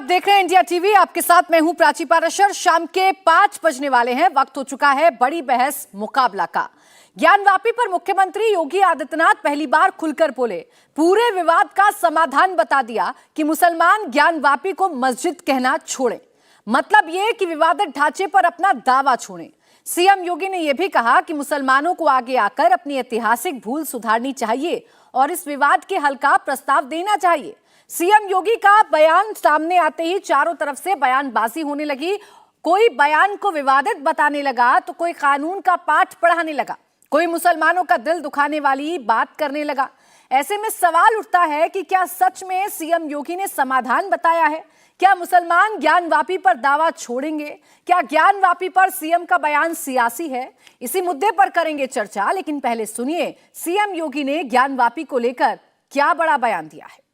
देख रहे हैं इंडिया टीवी। आपके साथ मैं हूं प्राची पाराशर। शाम के 5 बजने वाले हैं। वक्त हो चुका है बड़ी बहस मुकाबला का। ज्ञानवापी पर मुख्यमंत्री योगी आदित्यनाथ पहली बार खुलकर बोले। पूरे विवाद का समाधान बता दिया कि मुसलमान ज्ञानवापी को मस्जिद कहना छोड़ें। मतलब यह कि विवादित ढांचे पर अपना दावा छोड़ें। सीएम योगी ने यह भी कहा कि मुसलमानों को आगे आकर अपनी ऐतिहासिक भूल सुधारनी चाहिए और इस विवाद के हल का प्रस्ताव देना चाहिए। सीएम योगी का बयान सामने आते ही चारों तरफ से बयानबाजी होने लगी। कोई बयान को विवादित बताने लगा तो कोई कानून का पाठ पढ़ाने लगा, कोई मुसलमानों का दिल दुखाने वाली बात करने लगा। ऐसे में सवाल उठता है कि क्या सच में सीएम योगी ने समाधान बताया है? क्या मुसलमान ज्ञानवापी पर दावा छोड़ेंगे? क्या ज्ञानवापी पर सीएम का बयान सियासी है? इसी मुद्दे पर करेंगे चर्चा, लेकिन पहले सुनिए सीएम योगी ने ज्ञानवापी को लेकर क्या बड़ा बयान दिया है।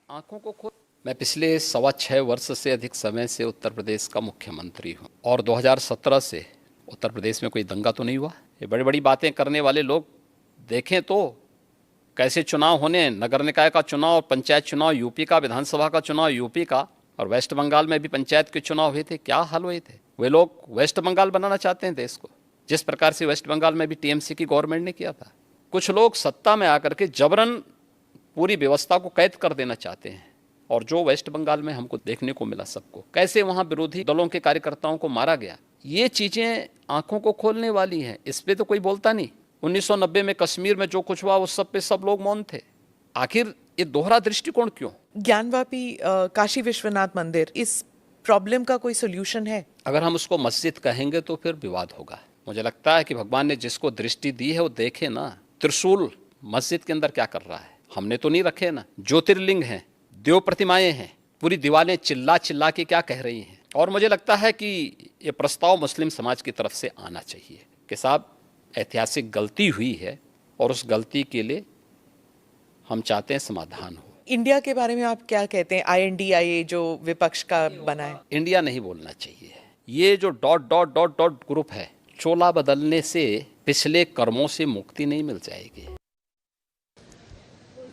आंखों को खोल। मैं पिछले 6.25 वर्ष से अधिक समय से उत्तर प्रदेश का मुख्यमंत्री हूं और 2017 से उत्तर प्रदेश में कोई दंगा तो नहीं हुआ। ये बड़ी बड़ी बातें करने वाले लोग देखें तो कैसे चुनाव होने, नगर निकाय का चुनाव, पंचायत चुनाव यूपी का, विधानसभा का चुनाव यूपी का, और वेस्ट बंगाल में भी पंचायत के चुनाव हुए थे। क्या हाल हुए थे? वे लोग वेस्ट बंगाल बनाना चाहते हैं देश को, जिस प्रकार से वेस्ट बंगाल में भी टीएमसी की गवर्नमेंट ने किया था। कुछ लोग सत्ता में आकर के जबरन पूरी व्यवस्था को कैद कर देना चाहते हैं, और जो वेस्ट बंगाल में हमको देखने को मिला सबको, कैसे वहाँ विरोधी दलों के कार्यकर्ताओं को मारा गया, ये चीज़ें आंखों को खोलने वाली हैं। इस पे तो कोई बोलता नहीं। 1990 में कश्मीर में जो कुछ हुआ उस सब पे सब लोग मौन थे। आखिर ये दोहरा दृष्टिकोण क्यों? ज्ञानवापी काशी विश्वनाथ मंदिर, इस प्रॉब्लम का कोई सोल्यूशन है? अगर हम उसको मस्जिद कहेंगे तो फिर विवाद होगा। मुझे लगता है कि भगवान ने जिसको दृष्टि दी है वो देखे ना। त्रिशूल मस्जिद के अंदर क्या कर रहा है? हमने तो नहीं रखे ना। ज्योतिर्लिंग हैं, देव प्रतिमाएं हैं, पूरी दीवारें चिल्ला चिल्ला के क्या कह रही हैं। और मुझे लगता है कि ये प्रस्ताव मुस्लिम समाज की तरफ से आना चाहिए कि साहब ऐतिहासिक गलती हुई है और उस गलती के लिए हम चाहते हैं समाधान हो। इंडिया के बारे में आप क्या कहते हैं? INDIA जो विपक्ष का बना है, इंडिया नहीं बोलना चाहिए। ये जो ... ग्रुप है, चोला बदलने से पिछले कर्मों से मुक्ति नहीं मिल जाएगी।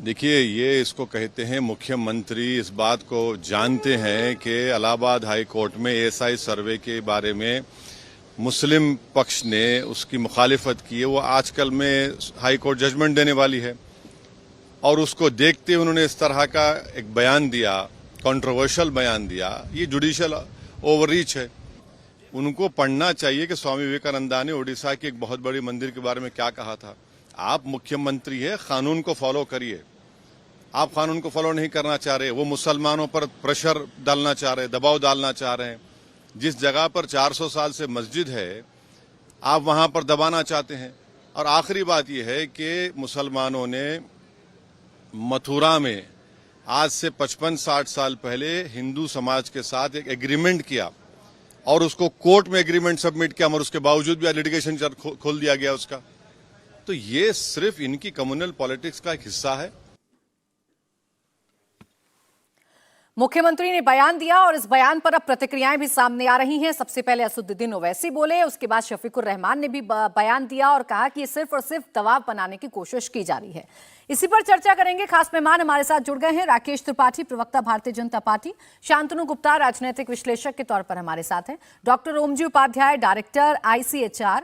देखिए, ये इसको कहते हैं मुख्यमंत्री इस बात को जानते हैं कि इलाहाबाद हाई कोर्ट में ASI सर्वे के बारे में मुस्लिम पक्ष ने उसकी मुखालिफत की है। वो आजकल में हाई कोर्ट जजमेंट देने वाली है और उसको देखते हुए उन्होंने इस तरह का एक बयान दिया, कंट्रोवर्शियल बयान दिया। ये जुडिशियल ओवररीच है। उनको पढ़ना चाहिए कि स्वामी विवेकानंदा ने उड़ीसा के एक बहुत बड़ी मंदिर के बारे में क्या कहा था। आप मुख्यमंत्री है, कानून को फॉलो करिए। आप कानून को फॉलो नहीं करना चाह रहे, वो मुसलमानों पर प्रेशर डालना चाह रहे, दबाव डालना चाह रहे हैं। जिस जगह पर 400 साल से मस्जिद है, आप वहां पर दबाना चाहते हैं। और आखिरी बात यह है कि मुसलमानों ने मथुरा में आज से 55-60 साल पहले हिंदू समाज के साथ एक एग्रीमेंट किया और उसको कोर्ट में एग्रीमेंट सबमिट किया, मगर उसके बावजूद भी लिटिगेशन खोल दिया गया उसका। तो ये सिर्फ इनकी कम्युनल पॉलिटिक्स का एक हिस्सा है। मुख्यमंत्री ने बयान दिया और इस बयान पर अब प्रतिक्रियाएं भी सामने आ रही हैं। सबसे पहले असदुद्दीन ओवैसी बोले, उसके बाद शफीकुर रहमान ने भी बयान दिया और कहा कि ये सिर्फ और सिर्फ दबाव बनाने की कोशिश की जा रही है। इसी पर चर्चा करेंगे। खास मेहमान हमारे साथ जुड़ गए हैं। राकेश त्रिपाठी, प्रवक्ता भारतीय जनता पार्टी, शांतनु गुप्ता, राजनीतिक विश्लेषक के तौर पर हमारे साथ हैं, doctor Omji Upadhyay, director ICHR,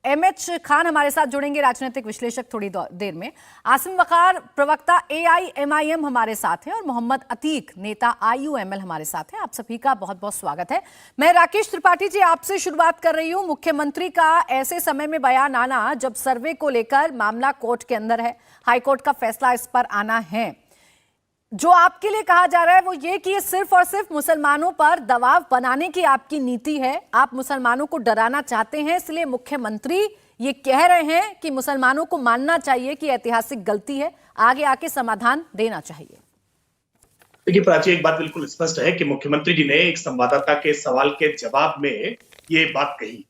MH Khan हमारे साथ जुड़ेंगे, राजनीतिक विश्लेषक, थोड़ी देर में। आसिम वकार, प्रवक्ता AIMIM हमारे साथ हैं और मोहम्मद अतीक, नेता IUML हमारे साथ हैं। आप सभी का बहुत बहुत स्वागत है। मैं राकेश त्रिपाठी जी आपसे शुरुआत कर रही हूं। मुख्यमंत्री का ऐसे समय में बयान आना जब सर्वे को लेकर मामला कोर्ट के अंदर है, हाईकोर्ट का फैसला इस पर आना है, जो आपके लिए कहा जा रहा है वो ये कि ये सिर्फ और सिर्फ मुसलमानों पर दबाव बनाने की आपकी नीति है। आप मुसलमानों को डराना चाहते हैं, इसलिए मुख्यमंत्री ये कह रहे हैं कि मुसलमानों को मानना चाहिए कि ऐतिहासिक गलती है, आगे आके समाधान देना चाहिए। देखिए प्राची, एक बात बिल्कुल स्पष्ट है कि मुख्यमंत्री जी ने एक संवाददाता के सवाल के जवाब में ये बात कही,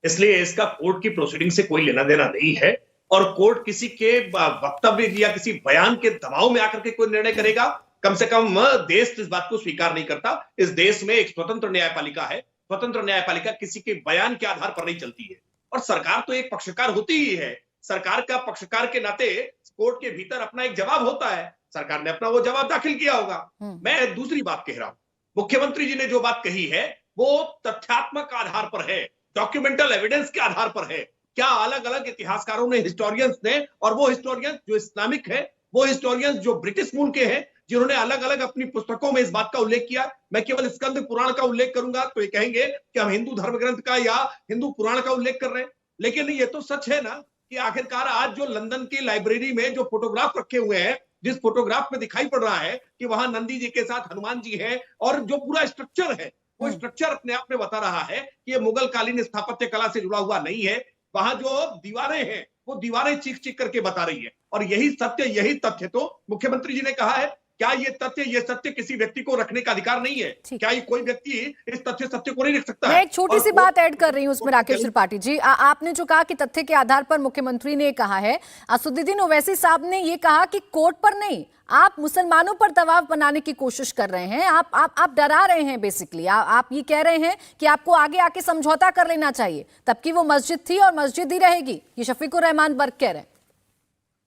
इसलिए इसका कोर्ट की प्रोसीडिंग से कोई लेना देना नहीं है। और कोर्ट किसी के वक्तव्य या किसी बयान के दबाव में आकर के कोई निर्णय करेगा, कम से कम देश इस बात को स्वीकार नहीं करता। इस देश में एक स्वतंत्र न्यायपालिका है। स्वतंत्र न्यायपालिका किसी के बयान के आधार पर नहीं चलती है और सरकार तो एक पक्षकार होती ही है। सरकार का पक्षकार के नाते कोर्ट के भीतर अपना एक जवाब होता है। सरकार ने अपना वो जवाब दाखिल किया होगा। मैं दूसरी बात कह रहा हूं, मुख्यमंत्री जी ने जो बात कही है वो तथ्यात्मक आधार पर है, डॉक्यूमेंटल एविडेंस के आधार पर है। क्या अलग अलग इतिहासकारों ने, हिस्टोरियंस ने, और वो हिस्टोरियंस जो इस्लामिक है, वो हिस्टोरियंस जो ब्रिटिश मूल के हैं, जिन्होंने अलग अलग अपनी पुस्तकों में इस बात का उल्लेख किया। मैं केवल स्कंद पुराण का उल्लेख करूंगा तो ये कहेंगे कि हम हिंदू धर्म ग्रंथ का या हिंदू पुराण का उल्लेख कर रहे हैं, लेकिन ये तो सच है ना कि आखिरकार आज जो लंदन की लाइब्रेरी में जो फोटोग्राफ रखे हुए हैं, जिस फोटोग्राफ में दिखाई पड़ रहा है कि वहां नंदी जी के साथ हनुमान जी हैं, और जो पूरा स्ट्रक्चर है वो स्ट्रक्चर अपने आप में बता रहा है कि ये मुगल कालीन स्थापत्य कला से जुड़ा हुआ नहीं है। वहां जो दीवारें हैं वो दीवारें चीख चीख करके बता रही है, और यही सत्य, यही तथ्य तो मुख्यमंत्री जी ने कहा है। क्या ये सत्य किसी व्यक्ति को रखने का अधिकार नहीं है? क्या ये कोई व्यक्ति इस सत्य को नहीं रख सकता है? मैं एक छोटी सी बात ऐड कर रही हूं उसमें राकेश त्रिपाठी जी। आपने जो कहा कि तथ्य के आधार पर मुख्यमंत्री ने कहा है, असदुद्दीन ओवैसी साहब ने ये कहा कि कोर्ट पर नहीं, आप मुसलमानों पर दबाव बनाने की कोशिश कर रहे हैं, आप डरा रहे हैं बेसिकली। आप ये कह रहे हैं कि आपको आगे आके समझौता कर लेना चाहिए, तब की वो मस्जिद थी और मस्जिद ही रहेगी। ये शफीकुर रहमान वर्क कह रहे हैं।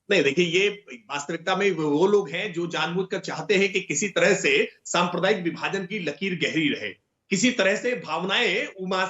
नहीं, देखिए, ये वास्तविकता में वो लोग हैं जो जानबूझकर चाहते हैं कि किसी तरह से सांप्रदायिक विभाजन की लकीर गहरी रहे, किसी तरह से भावनाएं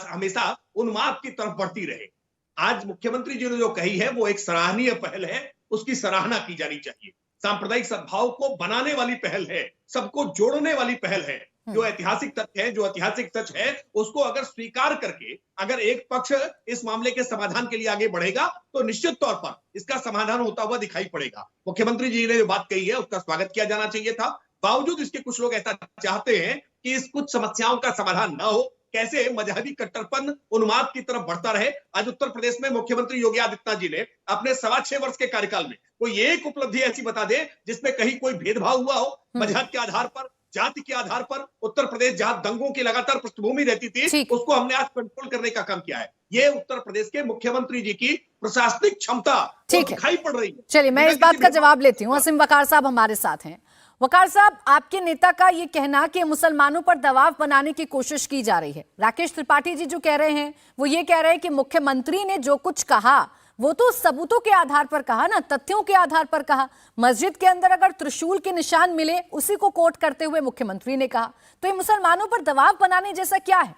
हमेशा उन्माद की तरफ बढ़ती रहे। आज मुख्यमंत्री जी ने जो कही है वो एक सराहनीय पहल है, उसकी सराहना की जानी चाहिए। सांप्रदायिक सद्भाव को बनाने वाली पहल है, सबको जोड़ने वाली पहल है। जो ऐतिहासिक तथ्य है, जो ऐतिहासिक सच है, उसको अगर स्वीकार करके अगर एक पक्ष इस मामले के समाधान के लिए आगे बढ़ेगा तो निश्चित तौर पर इसका समाधान होता हुआ दिखाई पड़ेगा। मुख्यमंत्री जी ने जो बात कही है उसका स्वागत किया जाना चाहिए था। बावजूद इसके कुछ लोग ऐसा चाहते हैं कि इस कुछ समस्याओं का समाधान न हो, कैसे मजहबी कट्टरपन उन्माद की तरफ बढ़ता रहे। आज उत्तर प्रदेश में मुख्यमंत्री योगी आदित्यनाथ जी ने अपने 6.25 वर्ष के कार्यकाल में कोई एक उपलब्धि ऐसी बता दे जिसमें कहीं कोई भेदभाव हुआ हो मजहब के आधार पर, जाति के आधार पर। उत्तर प्रदेश जहां दंगों की लगातार पृष्ठभूमि रहती थी, उसको हमने आज कंट्रोल करने का काम किया है। ये उत्तर प्रदेश के मुख्यमंत्री जी की प्रशासनिक क्षमता दिखाई पड़ रही है। चलिए, मैं इस बात का जवाब लेती हूँ। असीम वकार साहब हमारे साथ हैं। वकार साहब, आपके नेता का ये कहना कि मुसलमानों पर दबाव बनाने की कोशिश की जा रही है, राकेश त्रिपाठी जी जो कह रहे हैं वो ये कह रहे हैं कि मुख्यमंत्री ने जो कुछ कहा वो तो सबूतों के आधार पर कहा ना, तथ्यों के आधार पर कहा। मस्जिद के अंदर अगर त्रिशूल के निशान मिले, उसी को कोट करते हुए मुख्यमंत्री ने कहा, तो ये मुसलमानों पर दबाव बनाने जैसा क्या है?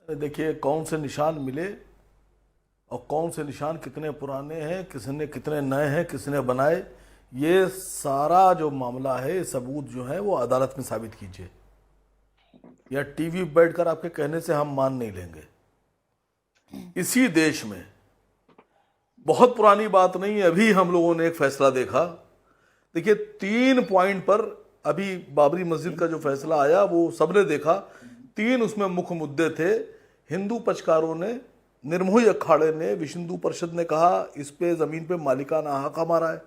देखिए, कौन से निशान मिले और कौन से निशान कितने पुराने हैं, किसने कितने नए हैं, किसने बनाए, ये सारा जो मामला है, सबूत जो है वो अदालत में साबित कीजिए। या टीवी पर बैठकर आपके कहने से हम मान नहीं लेंगे। इसी देश में बहुत पुरानी बात नहीं है, अभी हम लोगों ने एक फैसला देखा। देखिए, 3 पॉइंट पर अभी बाबरी मस्जिद का जो फैसला आया वो सबने देखा। 3 उसमें मुख्य मुद्दे थे। हिंदू पक्षकारों ने, निर्मोही अखाड़े ने, विश्व हिंदू परिषद ने कहा इस पे जमीन पे मालिकाना हक हमारा है।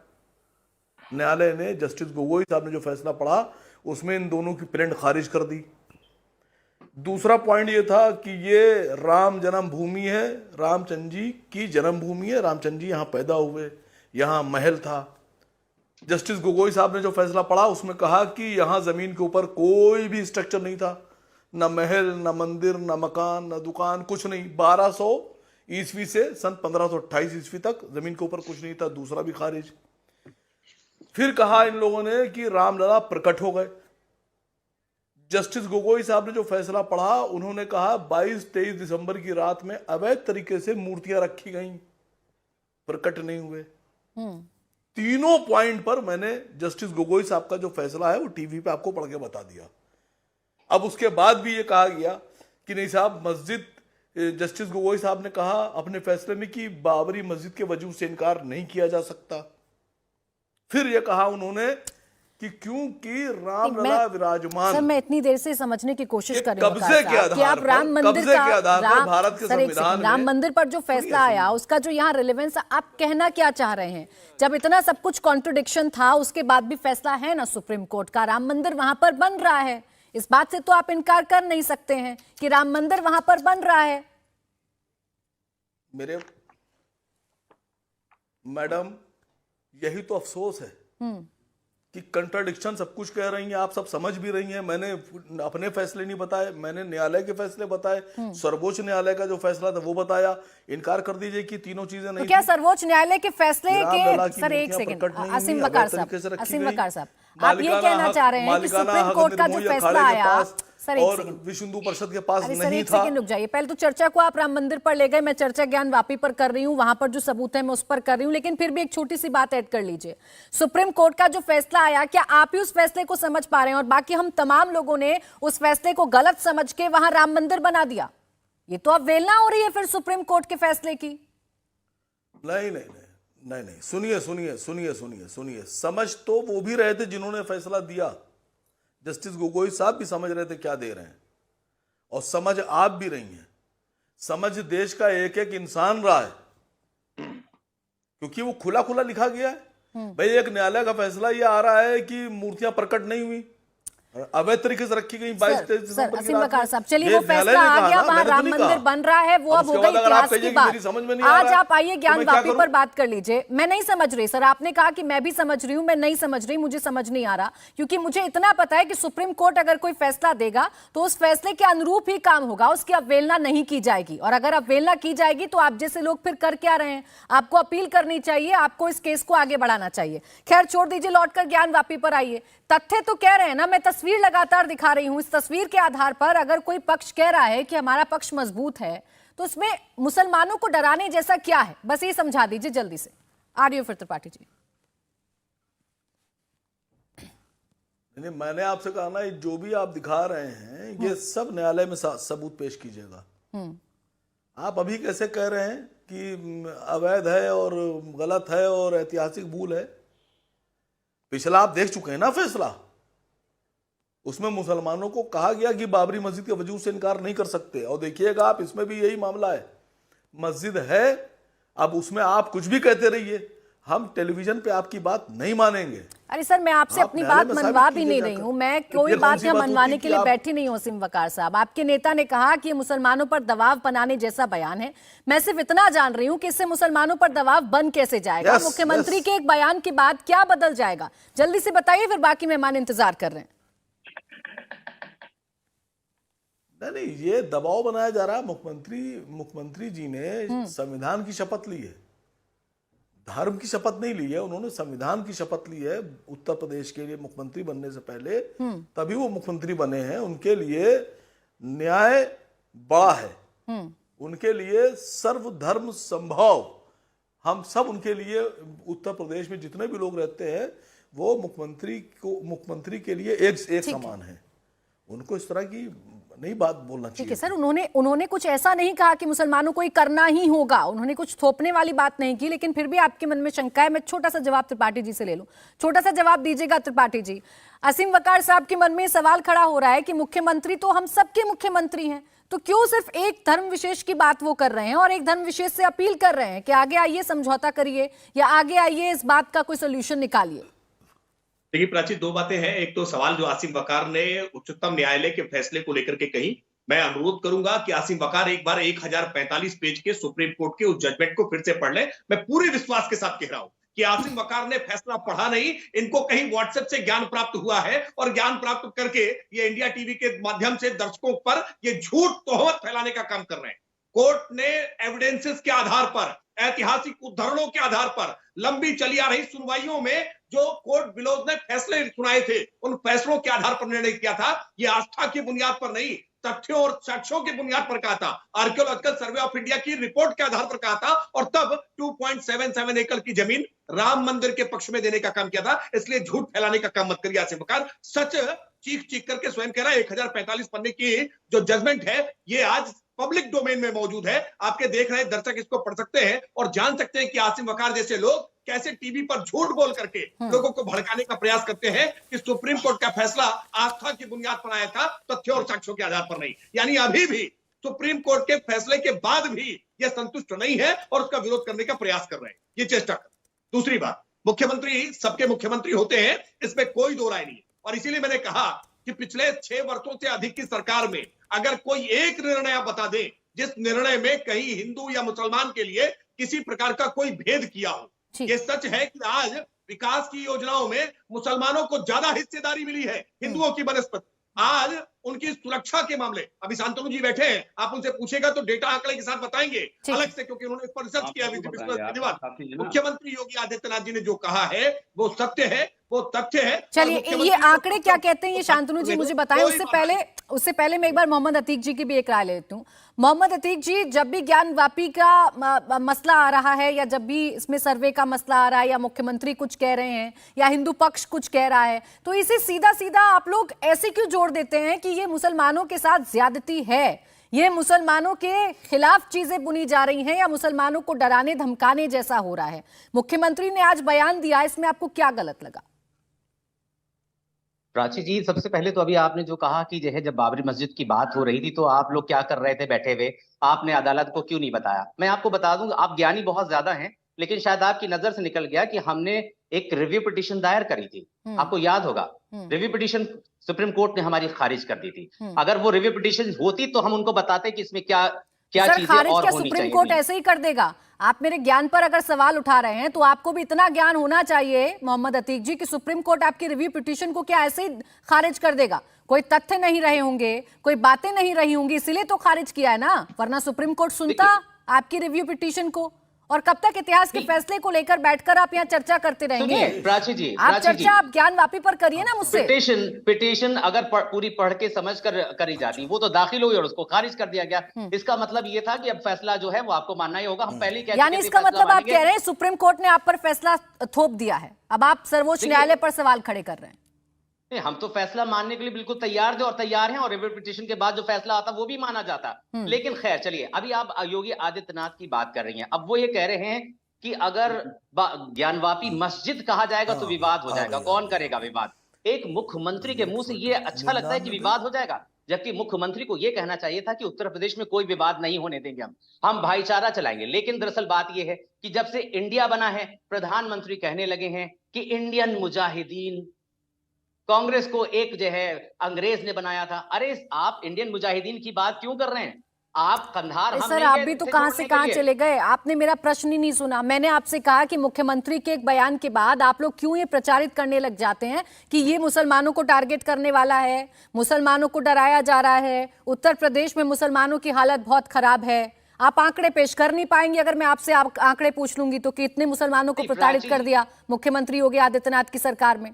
न्यायालय ने, जस्टिस गोगोई साहब ने जो फैसला पढ़ा उसमें इन दोनों की प्लेंट खारिज कर दी। दूसरा पॉइंट ये था कि ये राम जन्मभूमि है, रामचंद्र जी की जन्मभूमि है, रामचंद्र जी यहाँ पैदा हुए, यहाँ महल था। जस्टिस गोगोई साहब ने जो फैसला पढ़ा उसमें कहा कि यहाँ जमीन के ऊपर कोई भी स्ट्रक्चर नहीं था, न महल, न मंदिर, न मकान, न दुकान, कुछ नहीं। 1200 ईस्वी से सन 1528 ईस्वी तक जमीन के ऊपर कुछ नहीं था। दूसरा भी खारिज। फिर कहा इन लोगों ने कि रामलला प्रकट हो गए। जस्टिस गोगोई साहब ने जो फैसला पढ़ा उन्होंने कहा 22-23 दिसंबर की रात में अवैध तरीके से मूर्तियां रखी गईं, प्रकट नहीं हुए। तीनों पॉइंट पर मैंने जस्टिस गोगोई साहब का जो फैसला है वो टीवी पे आपको पढ़ के बता दिया। अब उसके बाद भी ये कहा गया कि नहीं साहब, मस्जिद, जस्टिस गोगोई साहब ने कहा अपने फैसले में कि बाबरी मस्जिद के वजूद से इनकार नहीं किया जा सकता। फिर ये कहा उन्होंने कि क्योंकि रामलला विराजमान। सर, मैं इतनी देर से समझने की कोशिश कर रही हूं कब्जे के आधार कि आप राम मंदिर का, भारत के संविधान में राम मंदिर पर जो फैसला आया उसका जो यहाँ रिलेवेंस, आप कहना क्या चाह रहे हैं? जब इतना सब कुछ कॉन्ट्रडिक्शन था उसके बाद भी फैसला है ना सुप्रीम कोर्ट का, राम मंदिर वहां पर बन रहा है। इस बात से तो आप इनकार कर नहीं सकते हैं कि राम मंदिर वहां पर बन रहा है। मेरे मैडम, यही तो अफसोस है कि कंट्राडिक्शन सब कुछ कह रही हैं, आप सब समझ भी रही हैं। मैंने अपने फैसले नहीं बताए, मैंने न्यायालय के फैसले बताए, सर्वोच्च न्यायालय का जो फैसला था वो बताया। इनकार कर दीजिए कि तीनों चीजें नहीं तो क्या थी। सर्वोच्च न्यायालय के फैसले रामलला के की सर एक मूर्तियां सेकंड, प्रकट नहीं असीम हुई, वकार अवैध तरीके से साहब, रखी असीम गई। वकार साहब, आप ये मालिकाना कहना हक- चाह रहे हैं कि मालिकाना सुप्रीम हक कोर्ट का जो निर्मोही फैसला अखाड़े के आया, पास सर एक और सेकंड, विश्व हिंदू परिषद के पास अरे सर नहीं एक था। सेकंड रुक जाइए। पहले तो चर्चा को आप राम मंदिर पर ले गए, मैं चर्चा ज्ञान वापी पर कर रही हूँ, वहां पर जो सबूत है मैं उस पर कर रही हूँ, लेकिन फिर भी एक छोटी सी बात ऐड कर लीजिए। सुप्रीम कोर्ट का जो फैसला आया, क्या आप ही उस फैसले को समझ पा रहे हैं और बाकी हम तमाम लोगों ने उस फैसले को गलत समझ के वहां राम मंदिर बना दिया? ये तो अवहेलना हो रही है फिर सुप्रीम कोर्ट के फैसले की। नहीं, सुनिए, समझ तो वो भी रहे थे जिन्होंने फैसला दिया। जस्टिस गोगोई साहब भी समझ रहे थे क्या दे रहे हैं, और समझ आप भी रही हैं। समझ देश का एक एक इंसान रहा है, क्योंकि वो खुला खुला लिखा गया है। भाई एक न्यायालय का फैसला ये आ रहा है कि मूर्तियां प्रकट नहीं हुई, अवैध तरीके से रखी गई। 22 सर असीम वकार साहब, चलिए वो फैसला आ गया, वहां राम मंदिर बन रहा है, वो अब हो गई इतिहास की बात। आज आप आइए ज्ञान वापी पर बात कर लीजिए। मैं नहीं समझ रही सर, आपने कहा कि मैं भी समझ रही हूं, मैं नहीं समझ रही, मुझे समझ नहीं आ रहा, क्योंकि मुझे इतना पता है कि सुप्रीम कोर्ट अगर कोई फैसला देगा तो उस फैसले के अनुरूप ही काम होगा, उसकी अवहेलना नहीं की जाएगी। और अगर अवहेलना की जाएगी तो आप जैसे लोग फिर कर क्या रहे हैं? आपको अपील करनी चाहिए, आपको इस केस को आगे बढ़ाना चाहिए। खैर छोड़ दीजिए, लौटकर ज्ञान वापी पर आइए। तथ्य तो कह रहे हैं ना, मैं तस्वीर लगातार दिखा रही हूं, इस तस्वीर के आधार पर अगर कोई पक्ष कह रहा है कि हमारा पक्ष मजबूत है, तो इसमें मुसलमानों को डराने जैसा क्या है? बस ये समझा दीजिए जल्दी से। आर्य फिर त्रिपाठी जी। नहीं, मैंने आपसे कहा ना, जो भी आप दिखा रहे हैं ये सब न्यायालय में सबूत पेश कीजिएगा। आप अभी कैसे कह रहे हैं कि अवैध है और गलत है और ऐतिहासिक भूल है? पिछला आप देख चुके हैं ना फैसला, उसमें मुसलमानों को कहा गया कि बाबरी मस्जिद के वजूद से इनकार नहीं कर सकते। और देखिएगा आप, इसमें भी यही मामला है, मस्जिद है, अब उसमें आप कुछ भी कहते रहिए, हम टेलीविजन पे आपकी बात नहीं मानेंगे। अरे सर, मैं आपसे अपनी बात मनवा भी नहीं रही हूं, मैं कोई बात यहाँ मनवाने के लिए बैठी नहीं हूं। असीम वकार साहब, आपके नेता ने कहा कि मुसलमानों पर दबाव बनाने जैसा बयान है। मैं सिर्फ इतना जान रही हूं कि इससे मुसलमानों पर दबाव बन कैसे जाएगा? मुख्यमंत्री के एक बयान के बाद क्या बदल जाएगा? जल्दी से बताइए, फिर बाकी मेहमान इंतजार कर रहे हैं। नहीं, ये दबाव बनाया जा रहा है। मुख्यमंत्री जी ने संविधान की शपथ ली है, धर्म की शपथ नहीं ली है, उन्होंने संविधान की शपथ ली है। उत्तर प्रदेश के लिए मुख्यमंत्री बनने से पहले, तभी वो मुख्यमंत्री बने हैं। उनके लिए न्याय बड़ा है, उनके लिए सर्वधर्म संभव, हम सब उनके लिए, उत्तर प्रदेश में जितने भी लोग रहते हैं वो मुख्यमंत्री के लिए एक समान है। उनको इस तरह की नहीं बात बोलना चाहिए। ठीक है सर, उन्होंने कुछ ऐसा नहीं कहा कि मुसलमानों को ही करना ही होगा, उन्होंने कुछ थोपने वाली बात नहीं की, लेकिन फिर भी आपके मन में शंका है। मैं छोटा सा जवाब त्रिपाठी जी से ले लूं, छोटा सा जवाब दीजिएगा त्रिपाठी जी। असीम वकार साहब के मन में सवाल खड़ा हो रहा है कि मुख्यमंत्री तो हम सबके मुख्यमंत्री हैं, तो क्यों सिर्फ एक धर्म विशेष की बात वो कर रहे हैं और एक धर्म विशेष से अपील कर रहे हैं कि आगे आइए समझौता करिए, या आगे आइए इस बात का कोई सोल्यूशन निकालिए? देखिए प्राची, दो बातें हैं। एक तो सवाल जो आसिम वकार ने उच्चतम न्यायालय के फैसले को लेकर के कही, मैं अनुरोध करूंगा कि आसिम वकार एक बार 1045 पेज के सुप्रीम कोर्ट के उस जजमेंट को फिर से पढ़ लें। मैं पूरे विश्वास के साथ कह रहा हूं कि आसिम वकार ने फैसला पढ़ा नहीं, इनको कहीं व्हाट्सएप से ज्ञान प्राप्त हुआ है, और ज्ञान प्राप्त करके ये इंडिया टीवी के माध्यम से दर्शकों पर ये झूठ तोहमत फैलाने का काम कर रहे हैं। कोर्ट ने एविडेंसेस के आधार पर, ऐतिहासिक उदाहरणों के आधार पर, लंबी चली आ रही सुनवाइयों में जो कोर्ट बिलोज ने फैसले सुनाए थे, उन फैसलों के आधार पर निर्णय किया था। ये आस्था की बुनियाद पर नहीं, तथ्यों और साक्ष्यों की बुनियाद पर कहा था, आर्कियोलॉजिकल सर्वे ऑफ इंडिया की रिपोर्ट के आधार पर कहा था, और तब 2.77 एकड़ की जमीन राम मंदिर के पक्ष में देने का काम किया था। इसलिए झूठ फैलाने का काम मत करिए आसिम वकार। सच चीख चीख करके स्वयं कह रहा है। 1045 पन्ने की जो जजमेंट है ये आज पब्लिक डोमेन में मौजूद है, आपके देख रहे दर्शक इसको पढ़ सकते हैं और जान सकते हैं कि आसिम वकार जैसे लोग कैसे टीवी पर झूठ बोल करके लोगों को भड़काने का प्रयास करते हैं कि सुप्रीम कोर्ट का फैसला आस्था की बुनियाद पर आया था, तथ्यों और साक्ष्यों के आधार पर नहीं। यानी अभी भी सुप्रीम कोर्ट के फैसले के बाद भी ये संतुष्ट नहीं है और उसका विरोध करने का प्रयास कर रहे हैं, ये चेष्टा कर। दूसरी बात, मुख्यमंत्री सबके मुख्यमंत्री होते हैं, इसमें कोई दो राय नहीं है। और इसीलिए मैंने कहा कि पिछले 6 वर्षों से अधिक की सरकार में अगर कोई एक निर्णय आप बता दें जिस निर्णय में कहीं हिंदू या मुसलमान के लिए किसी प्रकार का कोई भेद किया हो। ये सच है कि आज विकास की योजनाओं में मुसलमानों को ज्यादा हिस्सेदारी मिली है हिंदुओं की बनस्पत। आज उनकी सुरक्षा के मामले, अभी शांतनु जी बैठे हैं, आप उनसे पूछेगा तो डेटा आंकड़े के साथ बताएंगे अलग से, क्योंकि उन्होंने इस पर रिसर्च किया। धन्यवाद। मुख्यमंत्री योगी आदित्यनाथ जी ने जो कहा है वो सत्य है, वो तथ्य है। चलिए, ये आंकड़े क्या कहते हैं ये शांतनु जी मुझे बताएं। उससे पहले मैं एक बार मोहम्मद अतीक जी की भी एक राय लेती हूँ। मोहम्मद अतीक जी, जब भी ज्ञानवापी का मसला आ रहा है या जब भी इसमें सर्वे का मसला आ रहा है या मुख्यमंत्री कुछ कह रहे हैं या हिंदू पक्ष कुछ कह रहा है, तो इसे सीधा सीधा आप लोग ऐसे क्यों जोड़ देते हैं कि ये मुसलमानों के साथ ज्यादती है, ये मुसलमानों के खिलाफ चीजें बुनी जा रही हैं या मुसलमानों को डराने धमकाने जैसा हो रहा है? मुख्यमंत्री ने आज बयान दिया, इसमें आपको क्या गलत लगा? प्राची जी, सबसे पहले तो अभी आपने जो कहा कि जो है जब बाबरी मस्जिद की बात हो रही थी तो आप लोग क्या कर रहे थे बैठे हुए, आपने अदालत को क्यों नहीं बताया? मैं आपको बता दूं, आप ज्ञानी बहुत ज्यादा हैं, लेकिन शायद आपकी नजर से निकल गया कि हमने एक रिव्यू पिटीशन दायर करी थी। आपको याद होगा, रिव्यू पिटीशन सुप्रीम कोर्ट ने हमारी खारिज कर दी थी। अगर वो रिव्यू पिटीशन होती तो हम उनको बताते कि इसमें क्या क्या सर, चीजें खारिज और क्या होनी सुप्रीम चाहिए कोर्ट थी। ऐसे ही कर देगा? आप मेरे ज्ञान पर अगर सवाल उठा रहे हैं तो आपको भी इतना ज्ञान होना चाहिए मोहम्मद अतीक जी कि सुप्रीम कोर्ट आपकी रिव्यू पिटीशन को क्या ऐसे ही खारिज कर देगा? कोई तथ्य नहीं रहे होंगे, कोई बातें नहीं रही होंगी, इसीलिए तो खारिज किया है ना, वरना सुप्रीम कोर्ट सुनता आपकी रिव्यू पिटीशन को। और कब तक इतिहास के फैसले को लेकर बैठकर आप यहाँ चर्चा करते रहेंगे? प्राची जी, आप चर्चा आप ज्ञानवापी पर करिए ना मुझसे। पिटीशन अगर पूरी पढ़ के समझ कर करी जाती, वो तो दाखिल हुई और उसको खारिज कर दिया गया। इसका मतलब ये था कि अब फैसला जो है वो आपको मानना ही होगा। हम पहले ही कह चुके थे यानी इसका मतलब आप कह रहे हैं सुप्रीम कोर्ट ने आप पर फैसला थोप दिया है, अब आप सर्वोच्च न्यायालय पर सवाल खड़े कर रहे हैं? नहीं, हम तो फैसला मानने के लिए बिल्कुल तैयार थे और तैयार हैं, और रिव्यू पिटीशन के बाद जो फैसला आता वो भी माना जाता। लेकिन खैर चलिए, अभी आप योगी आदित्यनाथ की बात कर रही हैं। अब वो ये कह रहे हैं कि अगर ज्ञानवापी मस्जिद कहा जाएगा तो विवाद हो जाएगा। कौन करेगा विवाद? एक मुख्यमंत्री के मुंह से ये अच्छा लगता है कि विवाद हो जाएगा, जबकि मुख्यमंत्री को ये कहना चाहिए था कि उत्तर प्रदेश में कोई विवाद नहीं होने देंगे, हम भाईचारा चलाएंगे। लेकिन दरअसल बात यह है कि जब से इंडिया बना है, प्रधानमंत्री कहने लगे हैं कि इंडियन मुजाहिदीन, कांग्रेस को एक जो है अंग्रेज ने बनाया था। अरे आप इंडियन मुजाहिदीन की बात क्यों कर रहे हैं? आप कंधार हम सर, आप भी तो कहां से कहां चले गए, आपने मेरा प्रश्न ही नहीं सुना। मैंने आपसे कहा कि मुख्यमंत्री के एक बयान के बाद आप लोग क्यों ये प्रचारित करने लग जाते हैं कि ये मुसलमानों को टारगेट करने वाला है, मुसलमानों को डराया जा रहा है, उत्तर प्रदेश में मुसलमानों की हालत बहुत खराब है। आप आंकड़े पेश कर नहीं पाएंगे अगर मैं आपसे आंकड़े पूछ लूंगी तो, कि इतने मुसलमानों को प्रताड़ित कर दिया मुख्यमंत्री योगी आदित्यनाथ की सरकार में।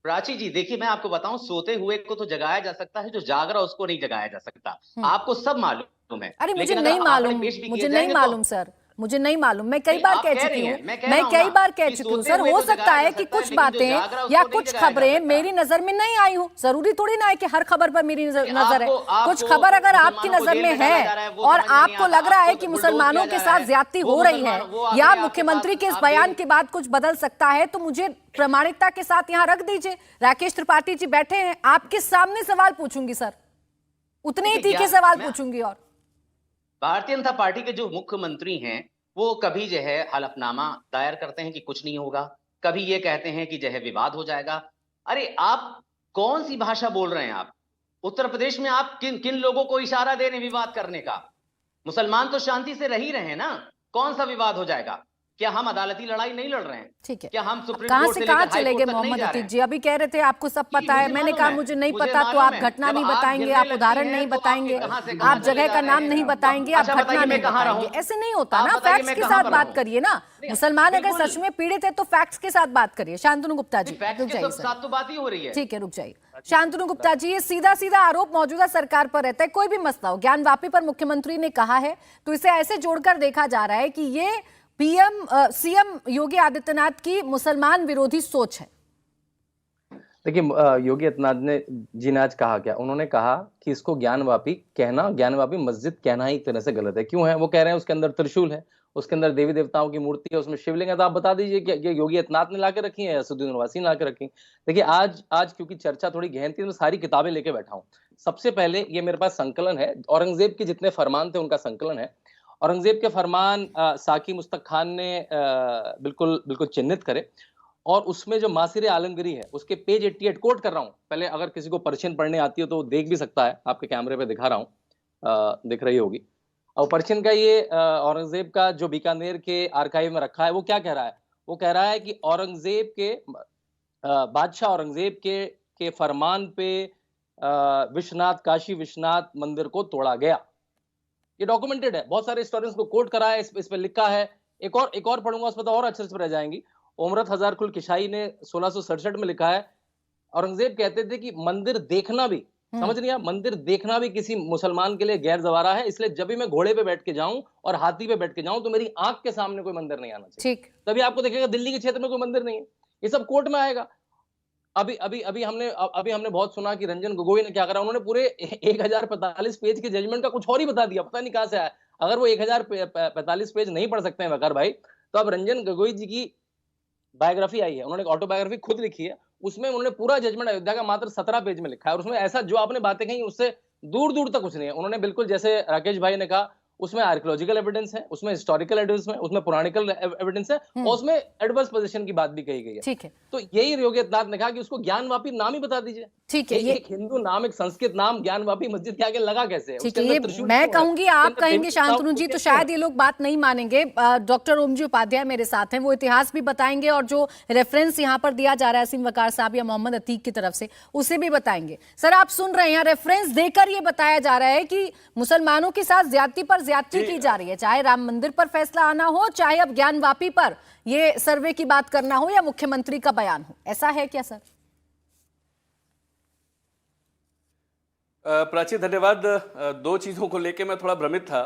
प्राची जी देखिए, मैं आपको बताऊं, सोते हुए को तो जगाया जा सकता है, जो जाग रहा उसको नहीं जगाया जा सकता। आपको सब मालूम है। अरे मुझे नहीं मालूम, मुझे नहीं मालूम सर, मुझे नहीं मालूम। मैं कई बार कह चुकी हूँ, मैं कई बार कह चुकी हूँ सर। हो सकता है कि कुछ बातें या कुछ खबरें मेरी नजर में नहीं आई हो, जरूरी थोड़ी ना है कि हर खबर पर मेरी नजर है। कुछ खबर अगर आपकी नजर में है और आपको लग रहा है कि मुसलमानों के साथ ज्यादती हो रही है या मुख्यमंत्री के इस बयान के बाद कुछ बदल सकता है, तो मुझे प्रामाणिकता के साथ यहाँ रख दीजिए। राकेश त्रिपाठी जी बैठे हैं, आपके सामने सवाल पूछूंगी सर, उतने ही तीखे सवाल पूछूंगी। और भारतीय जनता पार्टी के जो मुख्यमंत्री हैं वो कभी जो है हलफनामा दायर करते हैं कि कुछ नहीं होगा, कभी ये कहते हैं कि जो है विवाद हो जाएगा। अरे आप कौन सी भाषा बोल रहे हैं? आप उत्तर प्रदेश में आप किन किन लोगों को इशारा दे रहे हैं विवाद करने का? मुसलमान तो शांति से रह ही रहे हैं ना, कौन सा विवाद हो जाएगा? क्या हम अदालती लड़ाई नहीं लड़ रहे हैं? ठीक है, क्या हम सुप्रीम कहां कोर्ट से से कहां लेकर हाई चले गए कोर्ट तक नहीं मोहम्मद जा अतीक रहे जी? अभी कह रहे थे आपको सब पता है, मैंने कहा मुझे नहीं पता, तो आप घटना नहीं बताएंगे, आप उदाहरण नहीं बताएंगे, आप जगह का नाम नहीं बताएंगे, आप घटना नहीं बताएंगे। ऐसे नहीं होता ना, फैक्ट्स के साथ बात करिए ना। मुसलमान अगर सच में पीड़ित है तो फैक्ट्स के साथ बात करिए। शांतनु गुप्ता जी रुक जाइए सर, तो बात ही हो रही है। ठीक है रुक जाइए। शांतनु गुप्ता जी, ये सीधा सीधा आरोप मौजूदा सरकार पर रहता है, कोई भी मसला हो, ज्ञानवापी पर मुख्यमंत्री ने कहा है, तो इसे ऐसे जोड़कर देखा जा रहा है कि ये सीएम योगी आदित्यनाथ की मुसलमान विरोधी सोच है। देखिए, योगी आदित्यनाथ जी ने आज कहा क्या? उन्होंने कहा कि इसको ज्ञानवापी कहना, ज्ञानवापी मस्जिद कहना ही एक तरह से गलत है। क्यों है? वो कह रहे हैं उसके अंदर त्रिशूल है, उसके अंदर देवी देवताओं की मूर्ति है, उसमें शिवलिंग है। तो आप बता दीजिए कि ये योगी आदित्यनाथ ने लाके रखी है या असदुद्दीन ओवैसी ने लाके रखी? देखिए, आज क्योंकि चर्चा थोड़ी गहन थी, मैं सारी किताबें लेके बैठा हूँ। सबसे पहले ये मेरे पास संकलन है, औरंगजेब के जितने फरमान थे उनका संकलन है। औरंगजेब के फरमान साकी मुस्तक खान ने बिल्कुल चिन्हित करे, और उसमें जो मासिर आलमगीरी है उसके पेज 88 कोट कर रहा हूं। पहले अगर किसी को पर्शियन पढ़ने आती हो तो देख भी सकता है, आपके कैमरे पे दिखा रहा हूं, दिख रही होगी। और पर्शियन का ये औरंगजेब का जो बीकानेर के आर्काइव में रखा है, वो क्या कह रहा है? वो कह रहा है कि औरंगजेब के बादशाह औरंगजेब के फरमान पे विश्वनाथ, काशी विश्वनाथ मंदिर को तोड़ा गया। ये डॉक्यूमेंटेड है, बहुत सारे हिस्टोरियंस को कोट करा है, इस पे लिखा है। एक और पढ़ूंगा, उस पर तो और अच्छे से रह जाएंगी। उमरत हजार कुल किशाई ने 1667 में लिखा है, औरंगजेब कहते थे कि मंदिर देखना भी, समझ नहीं आया, मंदिर देखना भी किसी मुसलमान के लिए गैर जवारा है, इसलिए जब भी मैं घोड़े पे बैठ के जाऊं और हाथी पे बैठ के जाऊं तो मेरी आंख के सामने कोई मंदिर नहीं आना चाहिए। ठीक। तभी आपको देखेगा दिल्ली के क्षेत्र में कोई मंदिर नहीं है। ये सब कोर्ट में आएगा। अभी हमने बहुत सुना कि रंजन गोगोई ने क्या करा, उन्होंने पूरे 1045 पेज के जजमेंट का कुछ और ही बता दिया, पता नहीं कहां से आया। अगर वो 1045 पेज नहीं पढ़ सकते हैं वकार भाई, तो अब रंजन गोगोई जी की बायोग्राफी आई है, उन्होंने एक ऑटोबायोग्राफी खुद लिखी है, उसमें उन्होंने पूरा जजमेंट अयोध्या का मात्र 17 पेज में लिखा है, और उसमें ऐसा जो आपने बातें कही उससे दूर दूर तक कुछ नहीं है। उन्होंने बिल्कुल जैसे राकेश भाई ने कहा, उसमें आर्कियोलॉजिकल एविडेंस है, उसमें हिस्टोरिकल एविडेंस है, उसमें पुराणिकल एविडेंस है, और उसमें एडवर्स पोजीशन की बात भी कही गई है। ठीक है, तो यही योगी आदित्यनाथ ने कहा कि उसको ज्ञानवापी नाम ही बता दीजिए। ठीक है। एक हिंदू नाम, एक संस्कृत नाम ज्ञानवापी मस्जिद के आगे लगा कैसे? ठीक है, ये मैं कहूंगी, आप कहेंगे शांतनु जी, तो शायद ये लोग बात नहीं मानेंगे। डॉक्टर ओम जी उपाध्याय मेरे साथ हैं, वो इतिहास भी बताएंगे और जो रेफरेंस यहाँ पर दिया जा रहा है असीम वकार साहब या मोहम्मद अतीक की तरफ से, उसे भी बताएंगे। सर, आप सुन रहे हैं, रेफरेंस देकर ये बताया जा रहा है कि मुसलमानों के साथ ज्यादती पर ज्यादती की जा रही है, चाहे राम मंदिर पर फैसला आना हो, चाहे अब ज्ञानवापी पर ये सर्वे की बात करना हो या मुख्यमंत्री का बयान हो। ऐसा है क्या सर? प्राची, धन्यवाद। दो चीज़ों को लेके मैं थोड़ा भ्रमित था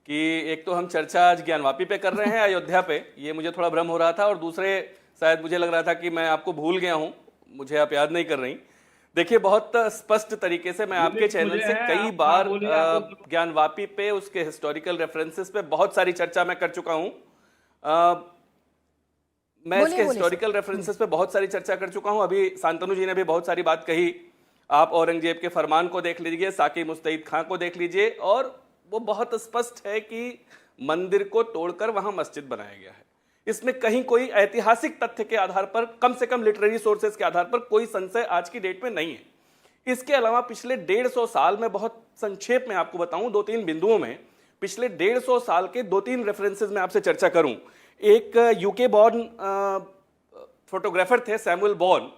कि एक तो हम चर्चा आज ज्ञानवापी पे कर रहे हैं अयोध्या पे, ये मुझे थोड़ा भ्रम हो रहा था, और दूसरे शायद मुझे लग रहा था कि मैं आपको भूल गया हूं, मुझे आप याद नहीं कर रही। देखिए, बहुत स्पष्ट तरीके से मैं आपके चैनल से कई बार ज्ञानवापी पे, उसके हिस्टोरिकल रेफरेंसेस पे बहुत सारी चर्चा मैं कर चुका हूं। मैं इसके हिस्टोरिकल रेफरेंसेस पे बहुत सारी चर्चा कर चुका हूं। अभी शांतनु जी ने भी बहुत सारी बात कही। आप औरंगजेब के फरमान को देख लीजिए, साकी मुस्तैद खां को देख लीजिए, और वो बहुत स्पष्ट है कि मंदिर को तोड़कर वहां मस्जिद बनाया गया है। इसमें कहीं कोई ऐतिहासिक तथ्य के आधार पर, कम से कम लिटरेरी सोर्सेज के आधार पर कोई संशय आज की डेट में नहीं है। इसके अलावा पिछले 150 साल में, बहुत संक्षेप में आपको बताऊं, 2-3 बिंदुओं में पिछले 150 साल के 2-3 रेफरेंसेज में आपसे चर्चा करूं। एक यूके बॉर्न फोटोग्राफर थे, सैमुअल बॉर्न।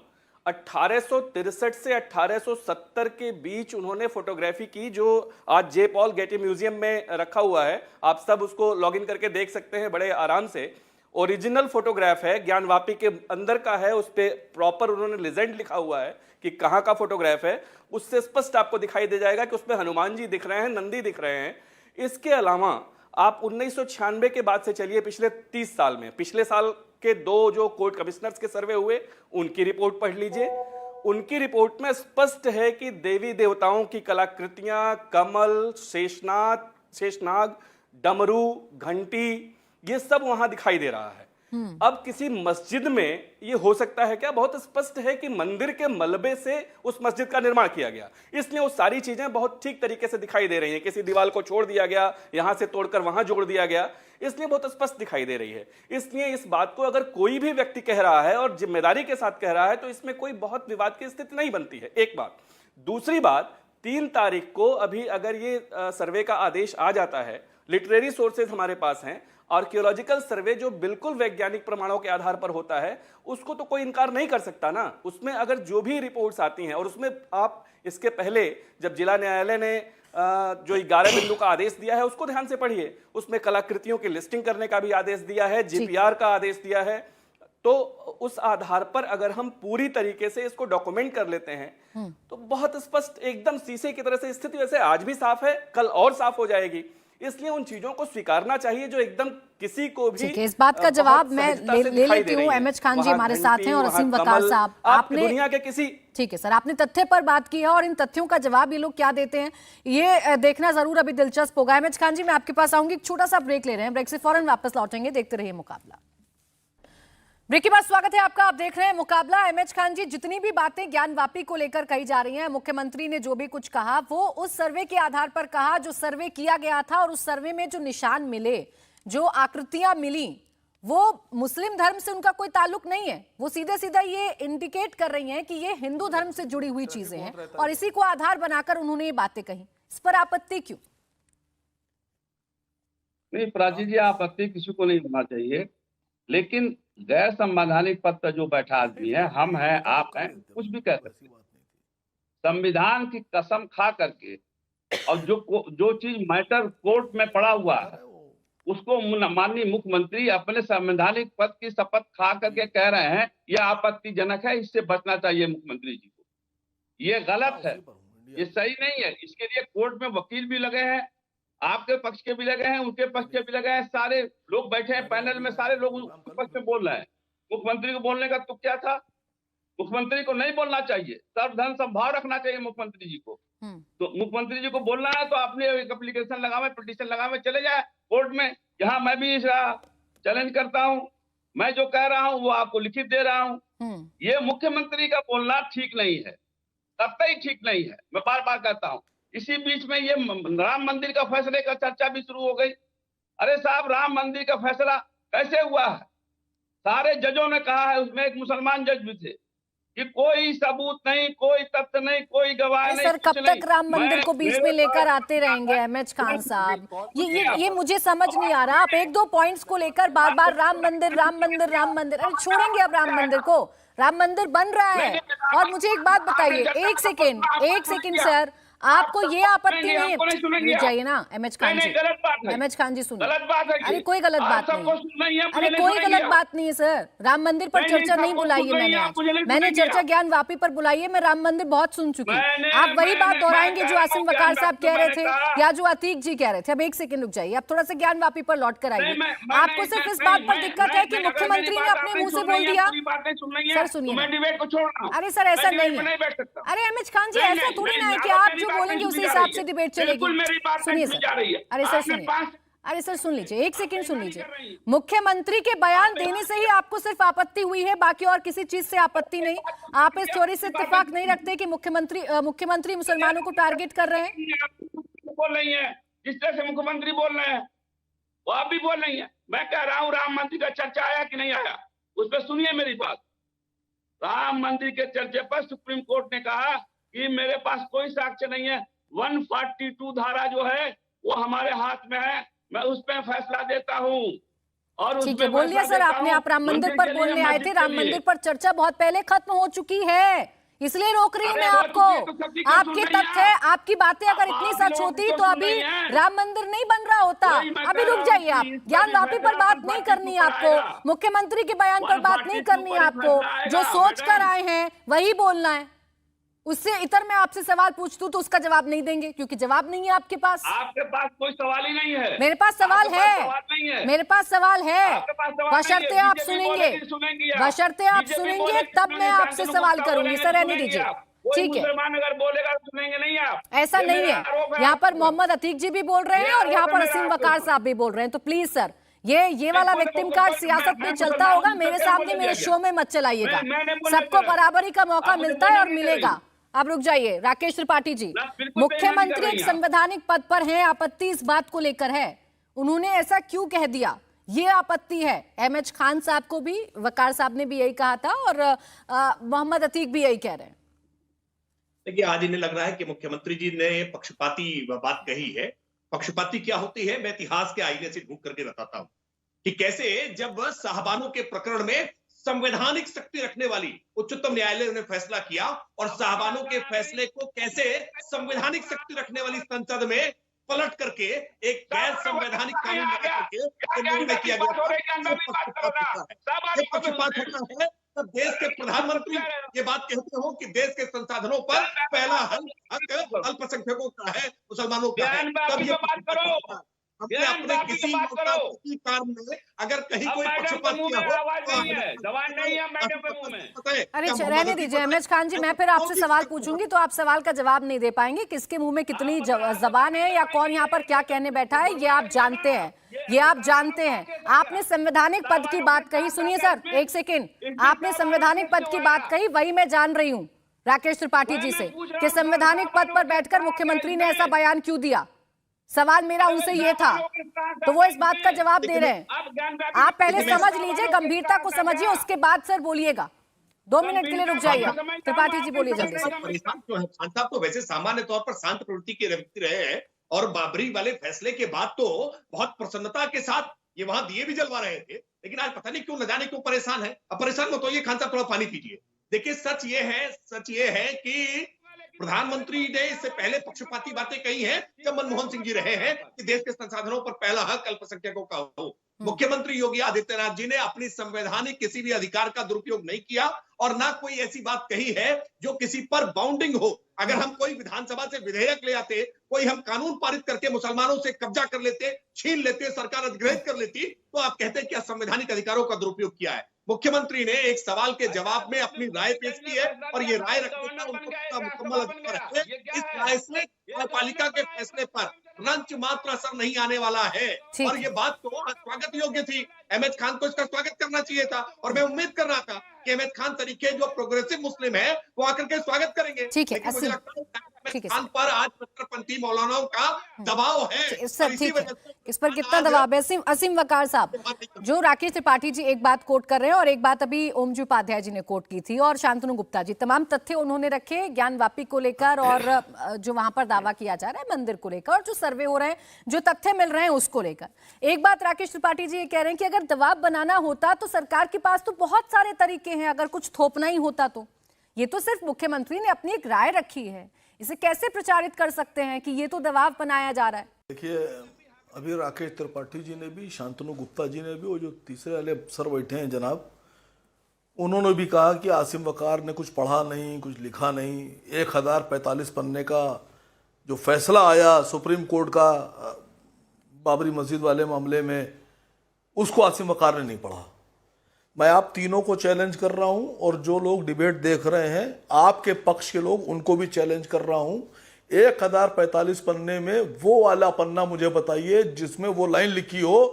1863 से 1870 के बीच उन्होंने फोटोग्राफी की, जो आज जे पॉल गेटी म्यूजियम में रखा हुआ है। आप सब उसको लॉगिन करके देख सकते हैं बड़े आराम से। ओरिजिनल फोटोग्राफ है, ज्ञानवापी के अंदर का है, उस पर प्रॉपर उन्होंने लीजेंड लिखा हुआ है कि कहाँ का फोटोग्राफ है। उससे स्पष्ट आपको दिखाई दे जाएगा कि उसमें हनुमान जी दिख रहे हैं, नंदी दिख रहे हैं। इसके अलावा आप 1996 के बाद से चलिए, पिछले 30 साल में, पिछले साल के 2 जो कोर्ट कमिश्नर्स के सर्वे हुए, उनकी रिपोर्ट पढ़ लीजिए। उनकी रिपोर्ट में स्पष्ट है कि देवी देवताओं की कलाकृतियां, कमल, शेषनाग, डमरू, घंटी, ये सब वहां दिखाई दे रहा है। अब किसी मस्जिद में ये हो सकता है क्या? बहुत स्पष्ट है कि मंदिर के मलबे से उस मस्जिद का निर्माण किया गया, इसलिए वो सारी चीजें बहुत ठीक तरीके से दिखाई दे रही हैं। किसी दीवार को छोड़ दिया गया, यहां से तोड़कर वहां जोड़ दिया गया, इसलिए बहुत स्पष्ट दिखाई दे रही है। इसलिए इस बात को अगर कोई भी व्यक्ति कह रहा है और जिम्मेदारी के साथ कह रहा है, तो इसमें कोई बहुत विवाद की स्थिति नहीं बनती है, एक बात। दूसरी बात, 3 तारीख को अभी अगर ये सर्वे का आदेश आ जाता है, लिटरेरी सोर्सेज हमारे पास हैं, आर्कियोलॉजिकल सर्वे जो बिल्कुल वैज्ञानिक प्रमाणों के आधार पर होता है, उसको तो कोई इनकार नहीं कर सकता ना। उसमें अगर जो भी रिपोर्ट्स आती हैं, और उसमें आप इसके पहले जब जिला न्यायालय ने जो 11 बिंदु का आदेश दिया है उसको ध्यान से पढ़िए, उसमें कलाकृतियों की लिस्टिंग करने का भी आदेश दिया है, जीपीआर का आदेश दिया है। तो उस आधार पर अगर हम पूरी तरीके से इसको डॉक्यूमेंट कर लेते हैं तो बहुत स्पष्ट, एकदम शीशे की तरह से स्थिति वैसे आज भी साफ है, कल और साफ हो जाएगी। इसलिए उन चीजों को स्वीकारना चाहिए जो एकदम किसी को भी, इस बात का जवाब मैं ले लेती हूँ। एमएच खान जी हमारे साथ हैं और असीम वकार साहब, आपने दुनिया के किसी, ठीक है सर, आपने तथ्य पर बात की है और इन तथ्यों का जवाब ये लोग क्या देते हैं, ये देखना जरूर अभी दिलचस्प होगा। एमएच खान जी, मैं आपके पास आऊंगी, एक छोटा सा ब्रेक ले रहे हैं, ब्रेक से फौरन वापस लौटेंगे, देखते रहिए मुकाबला। ब्रेक के बाद स्वागत है आपका, आप देख रहे हैं मुकाबला। एमएच खान जी, जितनी भी बातें ज्ञानवापी को लेकर कही जा रही हैं, मुख्यमंत्री ने जो भी कुछ कहा वो उस सर्वे के आधार पर कहा जो सर्वे किया गया था, और उस सर्वे में जो निशान मिले, जो आकृतियां मिली, वो मुस्लिम धर्म से उनका कोई ताल्लुक नहीं है। वो सीधे सीधा ये इंडिकेट कर रही हैं कि ये हिंदू धर्म से जुड़ी हुई चीजें हैं, और इसी को आधार बनाकर उन्होंने ये बातें कही। इस पर आपत्ति क्यों? नहीं प्राची जी, आपत्ति किसी को नहीं होना चाहिए, लेकिन गैर संवैधानिक पद पर जो बैठा आदमी है, हम हैं, आप हैं, कुछ भी कह सकते हैं। संविधान की कसम खा करके और जो चीज मैटर कोर्ट में पड़ा हुआ है उसको माननीय मुख्यमंत्री अपने संवैधानिक पद की शपथ खा करके कह रहे हैं यह आपत्तिजनक है, इससे बचना चाहिए मुख्यमंत्री जी को। ये गलत है, ये सही नहीं है। इसके लिए कोर्ट में वकील भी लगे हैं, आपके पक्ष के भी लगे हैं, उनके पक्ष के भी लगे हैं, सारे लोग बैठे हैं पैनल में, सारे लोग उसके पक्ष में बोल रहे हैं। मुख्यमंत्री को बोलने का तो क्या था? मुख्यमंत्री को नहीं बोलना चाहिए, सर्वधर्म समभाव रखना चाहिए मुख्यमंत्री जी को। तो मुख्यमंत्री जी को बोलना है तो आपने एक एप्लीकेशन लगावे, पिटीशन लगावे, चले जाए कोर्ट में। यहाँ मैं भी चैलेंज करता हूँ, मैं जो कह रहा हूँ वो आपको लिखित दे रहा हूँ। ये मुख्यमंत्री का बोलना ठीक नहीं है, कतई ठीक नहीं है, मैं बार बार कहता हूँ। इसी बीच में ये राम मंदिर का फैसले का चर्चा भी शुरू हो गई। अरे साहब, राम मंदिर का फैसला कैसे हुआ है? सारे जजों ने कहा है, उसमें एक मुसलमान जज भी थे कि कोई सबूत नहीं, कोई तथ्य नहीं, कोई गवाह नहीं। सर, कब तक राम मंदिर को बीच में लेकर आते रहेंगे एमएच खान साहब? ये मुझे समझ नहीं आ रहा। आप एक दो पॉइंट्स को लेकर बार बार राम मंदिर, राम मंदिर, राम मंदिर, अरे छोड़ेंगे अब राम मंदिर को? राम मंदिर बन रहा है। और मुझे एक बात बताइए, एक सेकेंड सर, आपको ये आपत्ति नहीं है? जाइए ना एमएच खान जी, एमएच खान जी सुनिए। अरे कोई गलत बात नहीं, अरे कोई गलत बात नहीं है सर। राम मंदिर पर चर्चा नहीं बुलाई है मैंने आज, मैंने चर्चा ज्ञान वापी पर बुलाई है। मैं राम मंदिर बहुत सुन चुकी हूँ। आप वही बात दोहराएंगे जो आसिम वकार साहब कह रहे थे या जो अतीक जी कह रहे थे। अब एक सेकंड रुक जाइए, आप थोड़ा सा ज्ञान वापी पर लौट कर आइए। आपको सिर्फ इस बात पर दिक्कत है कि मुख्यमंत्री ने अपने मुंह से बोल दिया। सर सुनिए, अरे सर ऐसा नहीं है। अरे एमएच खान जी, ऐसा थोड़ी ना है कि आप जो बोलेंगे उसी हिसाब से डिबेट चलेगी। सुनिए सर, अरे सर सुनिए, अरे सर सुन लीजिए, एक सेकंड सुन लीजिए। मुख्यमंत्री के बयान देने से ही आपको सिर्फ आपत्ति हुई है, बाकी और किसी चीज से आपत्ति नहीं। आप इस थ्योरी से इत्तेफाक नहीं रखते कि मुख्यमंत्री मुसलमानों को टारगेट कर रहे हैं? बोल रही है, जिस तरह से मुख्यमंत्री बोल रहे हैं वो आप भी बोल रही है। मैं कह रहा हूँ राम मंदिर का चर्चा आया कि नहीं आया, उस पर सुनिए मेरी बात। राम मंदिर के चर्चे पर सुप्रीम कोर्ट ने कहा कि मेरे पास कोई साक्ष्य नहीं है, 142 धारा जो है वो हमारे हाथ में है, मैं उस पर फैसला देता हूँ। और ठीक है, बोल लिया सर आपने। आप राम मंदिर पर बोलने आए थे, राम मंदिर पर चर्चा बहुत पहले खत्म हो चुकी है, इसलिए रोक रही हूँ मैं आपको। आपके तथ्य, आपकी बातें अगर इतनी सच होती तो अभी राम मंदिर नहीं बन रहा होता। अभी रुक जाइए, आप ज्ञान वापी पर बात नहीं करनी है आपको, मुख्यमंत्री के बयान पर बात नहीं करनी है आपको। जो सोच कर आए हैं वही बोलना है। उससे इतर मैं आपसे सवाल पूछतूं तो उसका जवाब नहीं देंगे, क्योंकि जवाब नहीं है आपके पास। आपके पास कोई सवाल ही नहीं है। मेरे पास सवाल है, मेरे पास सवाल है, बशर्ते आप सुनेंगे, बशर्ते आप सुनेंगे तब मैं आपसे सवाल करूंगी। सर रहने दीजिए, ठीक है, अगर बोलेगा सुनेंगे नहीं आप। ऐसा नहीं है। यहाँ पर मोहम्मद अतीक जी भी बोल रहे हैं और यहाँ पर असीम वकार साहब भी बोल रहे हैं। तो प्लीज सर, ये वाला विक्टिम कार्ड सियासत में चलता होगा, मेरे सामने मेरे शो में मत चलाइएगा। सबको बराबरी का मौका मिलता है और मिलेगा। अब रुक जाइए, राकेश त्रिपाठी जी, मुख्यमंत्री एक संवैधानिक पद पर हैं, आपत्ति इस बात को लेकर है, उन्होंने ऐसा क्यों कह दिया, ये आपत्ति है। एमएच खान साहब को भी, वकार साहब ने भी यही कहा था और मोहम्मद अतीक भी यही कह रहे हैं। देखिए, आज इन्हें लग रहा है कि मुख्यमंत्री जी ने पक्षपाती बात कही है। पक्षपाती क्या होती है, मैं इतिहास के आईने से ढूंढ करके बताता हूं कि कैसे जब साहबानों के प्रकरण में संवैधानिक शक्ति रखने वाली उच्चतम न्यायालय ने फैसला किया और साहबानों के फैसले को कैसे संवैधानिक शक्ति रखने वाली संसद में पलट करके एक गैर संवैधानिक कानून बना करके निर्णय किया गया। पक्षपात होता है तब देश के प्रधानमंत्री ये बात कहते हो कि देश के संसाधनों पर पहला हक अल्पसंख्यकों का है, मुसलमानों का है। तब ये बात करो, अपने किसी काम में अगर कहीं कोई पक्षपात किया हो। अरे रहने दीजिए एमएच खान जी, मैं फिर आपसे सवाल पूछूंगी तो आप सवाल का जवाब नहीं दे पाएंगे। किसके मुंह में कितनी जबान है या कौन यहाँ पर क्या कहने बैठा है, ये आप जानते हैं, ये आप जानते हैं। आपने संवैधानिक पद की बात कही, सुनिए सर एक सेकेंड, आपने संवैधानिक पद की बात कही, वही मैं जान रही हूँ राकेश त्रिपाठी जी से कि संवैधानिक पद पर बैठकर मुख्यमंत्री ने ऐसा बयान क्यों दिया। सवाल मेरा उनसे ये था, तो वो इस बात का जवाब दे रहे हैं। आप पहले समझ लीजिए, गंभीरता को समझिए, उसके बाद सर बोलिएगा। 2 मिनट के लिए रुक जाइए, त्रिपाठी जी बोलिए जल्दी से। परेशान क्यों है खान साहब? तो वैसे सामान्य तौर पर शांत प्रवृत्ति के व्यक्ति रहे हैं और बाबरी वाले फैसले के बाद तो बहुत प्रसन्नता के साथ ये वहां दिए भी जलवा रहे थे, लेकिन आज पता नहीं क्यों, न जाने क्यों परेशान है। अब परेशान मत होइए, खान साहब थोड़ा पानी पीजिए। देखिए सच ये है कि प्रधानमंत्री ने इससे पहले पक्षपाती बातें कही हैं जब मनमोहन सिंह जी रहे हैं कि देश के संसाधनों पर पहला हक अल्पसंख्यकों का हो। मुख्यमंत्री योगी आदित्यनाथ जी ने अपनी संवैधानिक किसी भी अधिकार का दुरुपयोग नहीं किया और ना कोई ऐसी बात कही है जो किसी पर बाउंडिंग हो। अगर हम कोई विधानसभा से विधेयक ले आते, कोई हम कानून पारित करके मुसलमानों से कब्जा कर लेते, छीन लेते, सरकार अधिग्रहित कर लेती, तो आप कहते हैं कि संवैधानिक अधिकारों का दुरुपयोग किया है। मुख्यमंत्री ने एक सवाल के जवाब में अपनी राय पेश की है और ये राय रखने का उनको मुकम्मल अधिकार है। इस राय से न्यायपालिका के फैसले पर रंच मात्र असर नहीं आने वाला है और ये बात तो स्वागत योग्य थी। अहमद खान को इसका स्वागत करना चाहिए था और मैं उम्मीद कर रहा था कि अहमद खान तरीके जो प्रोग्रेसिव मुस्लिम है वो आकर के स्वागत करेंगे। ठीक है, मुझे लगता है अहमद खान पर आज कट्टरपंथी मौलानाओं का दबाव है। सर ठीक है, इस पर कितना दबाव है? असीम वकार साहब, जो राकेश त्रिपाठी जी एक बात कोट कर रहे हैं और एक बात अभी ओमजी उपाध्याय जी ने कोट की थी और शांतनु गुप्ता जी, तमाम तथ्य उन्होंने रखे ज्ञानवापी को लेकर और जो वहां पर दावा किया जा रहा है मंदिर को लेकर और जो सर्वे हो रहे हैं, जो तथ्य मिल रहे हैं उसको लेकर। एक बात राकेश त्रिपाठी जी ये कह रहे हैं कि अगर दबाव बनाना होता तो सरकार के पास तो बहुत सारे तरीके हैं, अगर कुछ थोपना ही होता तो। ये तो सिर्फ मुख्यमंत्री ने अपनी एक राय रखी है, इसे कैसे प्रचारित कर सकते हैं कि ये तो दबाव बनाया जा रहा है? देखिए, अभी राकेश त्रिपाठी जी ने भी, शांतनु गुप्ता जी ने भी, वो जो तीसरे वाले सर बैठे हैं जनाब, उन्होंने भी कहा कि आसिम वकार ने कुछ पढ़ा नहीं, कुछ लिखा नहीं। 1045 पन्ने का जो फैसला आया सुप्रीम कोर्ट का बाबरी मस्जिद वाले मामले में, उसको आसिम वकार ने नहीं पढ़ा। मैं आप तीनों को चैलेंज कर रहा हूं और जो लोग डिबेट देख रहे हैं आपके पक्ष के लोग, उनको भी चैलेंज कर रहा हूं। 1045 पन्ने में वो वाला पन्ना मुझे बताइए जिसमें वो लाइन लिखी हो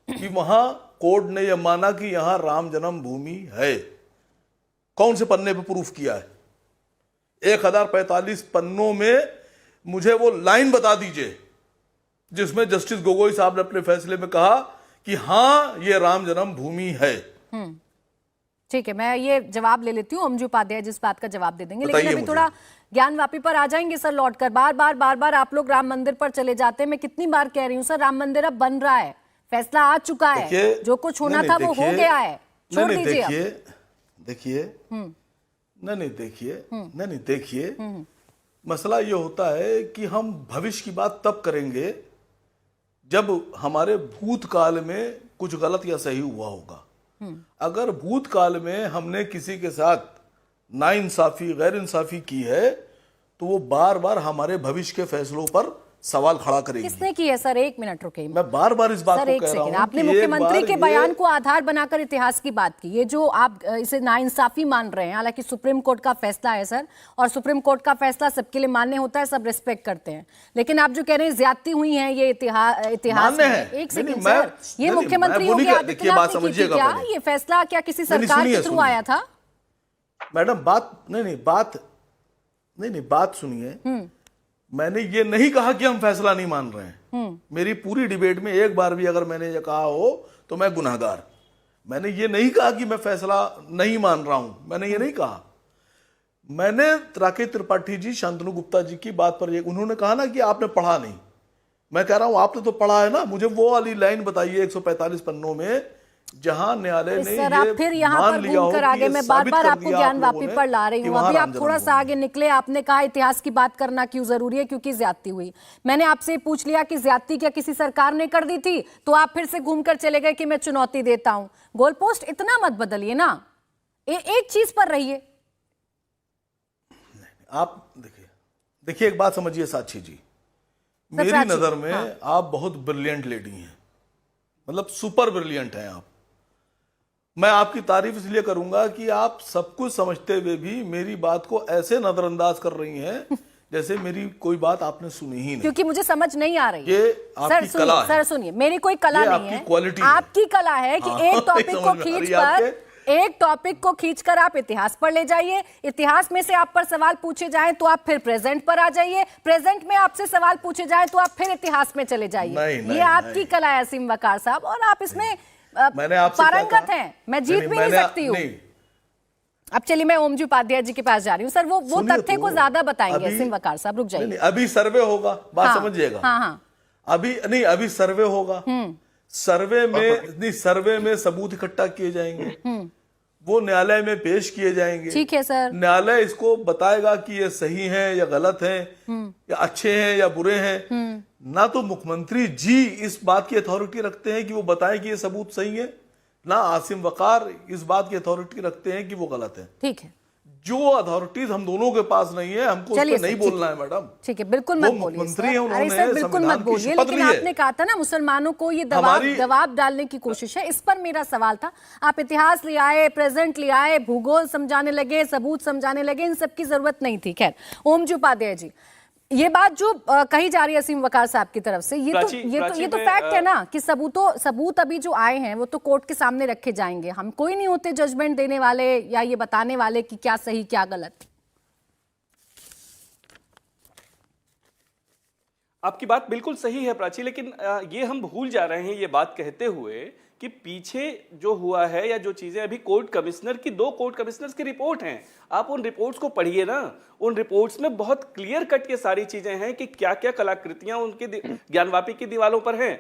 कि वहां कोर्ट ने यह माना कि यहां राम जन्मभूमि है। कौन से पन्ने पे प्रूफ किया है? 1045 पन्नों में मुझे वो लाइन बता दीजिए जिसमें जस्टिस गोगोई साहब ने अपने फैसले में कहा कि हां ये राम जन्मभूमि है। ठीक है, मैं ये जवाब ले लेती हूँ, ओमजी उपाध्याय जिस बात का जवाब दे देंगे, लेकिन अभी थोड़ा ज्ञानवापी पर आ जाएंगे सर लौटकर। बार बार आप लोग राम मंदिर पर चले जाते हैं। मैं कितनी बार कह रही हूँ सर, राम मंदिर अब बन रहा है, फैसला आ चुका है, जो कुछ होना था वो हो गया है, छोड़ दीजिए। देखिए, मसला ये होता है कि हम भविष्य की बात तब करेंगे जब हमारे भूतकाल में कुछ गलत या सही हुआ होगा। अगर भूतकाल में हमने किसी के साथ नाइंसाफी, गैर इंसाफी की है तो वो बार बार हमारे भविष्य के फैसलों पर सवाल खड़ा करेगी। किसने की है सर? एक मिनट रुके, मैं बार बार इस बात को कह रहा हूं। आपने मुख्यमंत्री के बयान को आधार बनाकर इतिहास की बात की। ये जो आप इसे नाइंसाफी मान रहे हैं, हालांकि सुप्रीम कोर्ट का फैसला है सर, और सुप्रीम कोर्ट का फैसला सबके लिए मान्य होता है, सब रिस्पेक्ट करते हैं, लेकिन आप जो कह रहे हैं ज्यादती हुई है ये इतिहास में, एक सेकंड सर, ये मुख्यमंत्री योगी आदित्यनाथ ने की थी क्या? ये फैसला क्या किसी सरकार के थ्रू आया था? मैडम बात सुनिए। मैंने ये नहीं कहा कि हम फैसला नहीं मान रहे हैं। मेरी पूरी डिबेट में एक बार भी अगर मैंने ये कहा हो तो मैं गुनहगार। मैंने ये नहीं कहा कि मैं फैसला नहीं मान रहा हूं, मैंने ये नहीं कहा। मैंने राकेश त्रिपाठी जी, शांतनु गुप्ता जी की बात पर उन्होंने कहा ना कि आपने पढ़ा नहीं। मैं कह रहा हूं आपने तो पढ़ा है ना। मुझे वो वाली लाइन बताइए 145 पन्नों में जहां न्यायालय ने सर, आप फिर यहाँ पर घूमकर आगे, मैं बार आपको ज्ञानवापी पर ला रही हूँ। अभी आप थोड़ा सा आगे निकले, आपने कहा इतिहास की बात करना क्यों जरूरी है, क्योंकि ज्यादती हुई। मैंने आपसे पूछ लिया कि ज्यादती क्या किसी सरकार ने कर दी थी, तो आप फिर से घूमकर चले गए कि मैं चुनौती देता हूं। गोल पोस्ट इतना मत बदलिए ना, एक चीज पर रहिए। आप देखिए एक बात समझिए साक्षी जी, मेरी नजर में आप बहुत ब्रिलियंट लेडी हैं, मतलब सुपर ब्रिलियंट हैं आप। मैं आपकी तारीफ इसलिए करूंगा कि आप सब कुछ समझते हुए भी मेरी बात को ऐसे नजरअंदाज कर रही हैं जैसे मेरी कोई बात आपने सुनी ही नहीं, क्योंकि मुझे समझ नहीं आ रही। ये आपकी कला है। सर सुनिए, मेरी कोई कला नहीं है, आपकी कला है कि एक टॉपिक को खींचकर आप इतिहास पर ले जाइए, इतिहास में से आप पर सवाल पूछे जाएं तो आप फिर प्रेजेंट पर आ जाइए, प्रेजेंट में आपसे सवाल पूछे जाएं तो आप फिर इतिहास में चले जाइए। ये आपकी कला है असीम वकार साहब, और आप इसमें पारंगत हैं। मैं जीत भी नहीं सकती हूँ। अब चलिए मैं ओमजी उपाध्याय जी के पास जा रही हूँ। सर वो तथ्य को ज्यादा बताएंगे असीम वकार साहब, रुक जाइए। अभी सर्वे होगा, बात समझिएगा। हाँ। अभी सर्वे होगा। सर्वे में सबूत इकट्ठा किए जाएंगे, वो न्यायालय में पेश किए जाएंगे। ठीक है सर। न्यायालय इसको बताएगा कि ये सही है या गलत है, या अच्छे हैं या बुरे हैं। ना तो मुख्यमंत्री जी इस बात की अथॉरिटी रखते हैं कि वो बताएं कि ये सबूत सही है, ना आसिम वकार इस बात की अथॉरिटी रखते हैं कि वो गलत है। ठीक है, जो अथॉरिटीज हम दोनों के पास नहीं है, हमको उस पे नहीं बोलना है मैडम। ठीक है, बिल्कुल मत बोलिए मुख्यमंत्री है, सर। अरे उन्होंने सर बिल्कुल मत बोलिए, लेकिन आपने कहा था ना मुसलमानों को ये दबाव डालने की कोशिश है, इस पर मेरा सवाल था। आप इतिहास ले आए, प्रेजेंट ले आए, भूगोल समझाने लगे, सबूत समझाने लगे, इन सब की जरूरत नहीं थी। खैर, ओम जी उपाध्याय जी, ये बात जो कही जा रही है असीम वकार साहब की तरफ से, ये तो फैक्ट है ना कि सबूत अभी जो आए हैं वो तो कोर्ट के सामने रखे जाएंगे। हम कोई नहीं होते जजमेंट देने वाले या ये बताने वाले कि क्या सही क्या गलत। आपकी बात बिल्कुल सही है प्राची, लेकिन ये हम भूल जा रहे हैं ये बात कहते हुए कि पीछे जो हुआ है या जो चीजें अभी कोर्ट कमिश्नर की, 2 कोर्ट कमिश्नर्स की रिपोर्ट हैं, आप उन रिपोर्ट्स को पढ़िए ना। उन रिपोर्ट्स में बहुत क्लियर कट ये सारी चीजें हैं कि क्या क्या कलाकृतियां उनकी ज्ञानवापी की दीवारों पर हैं।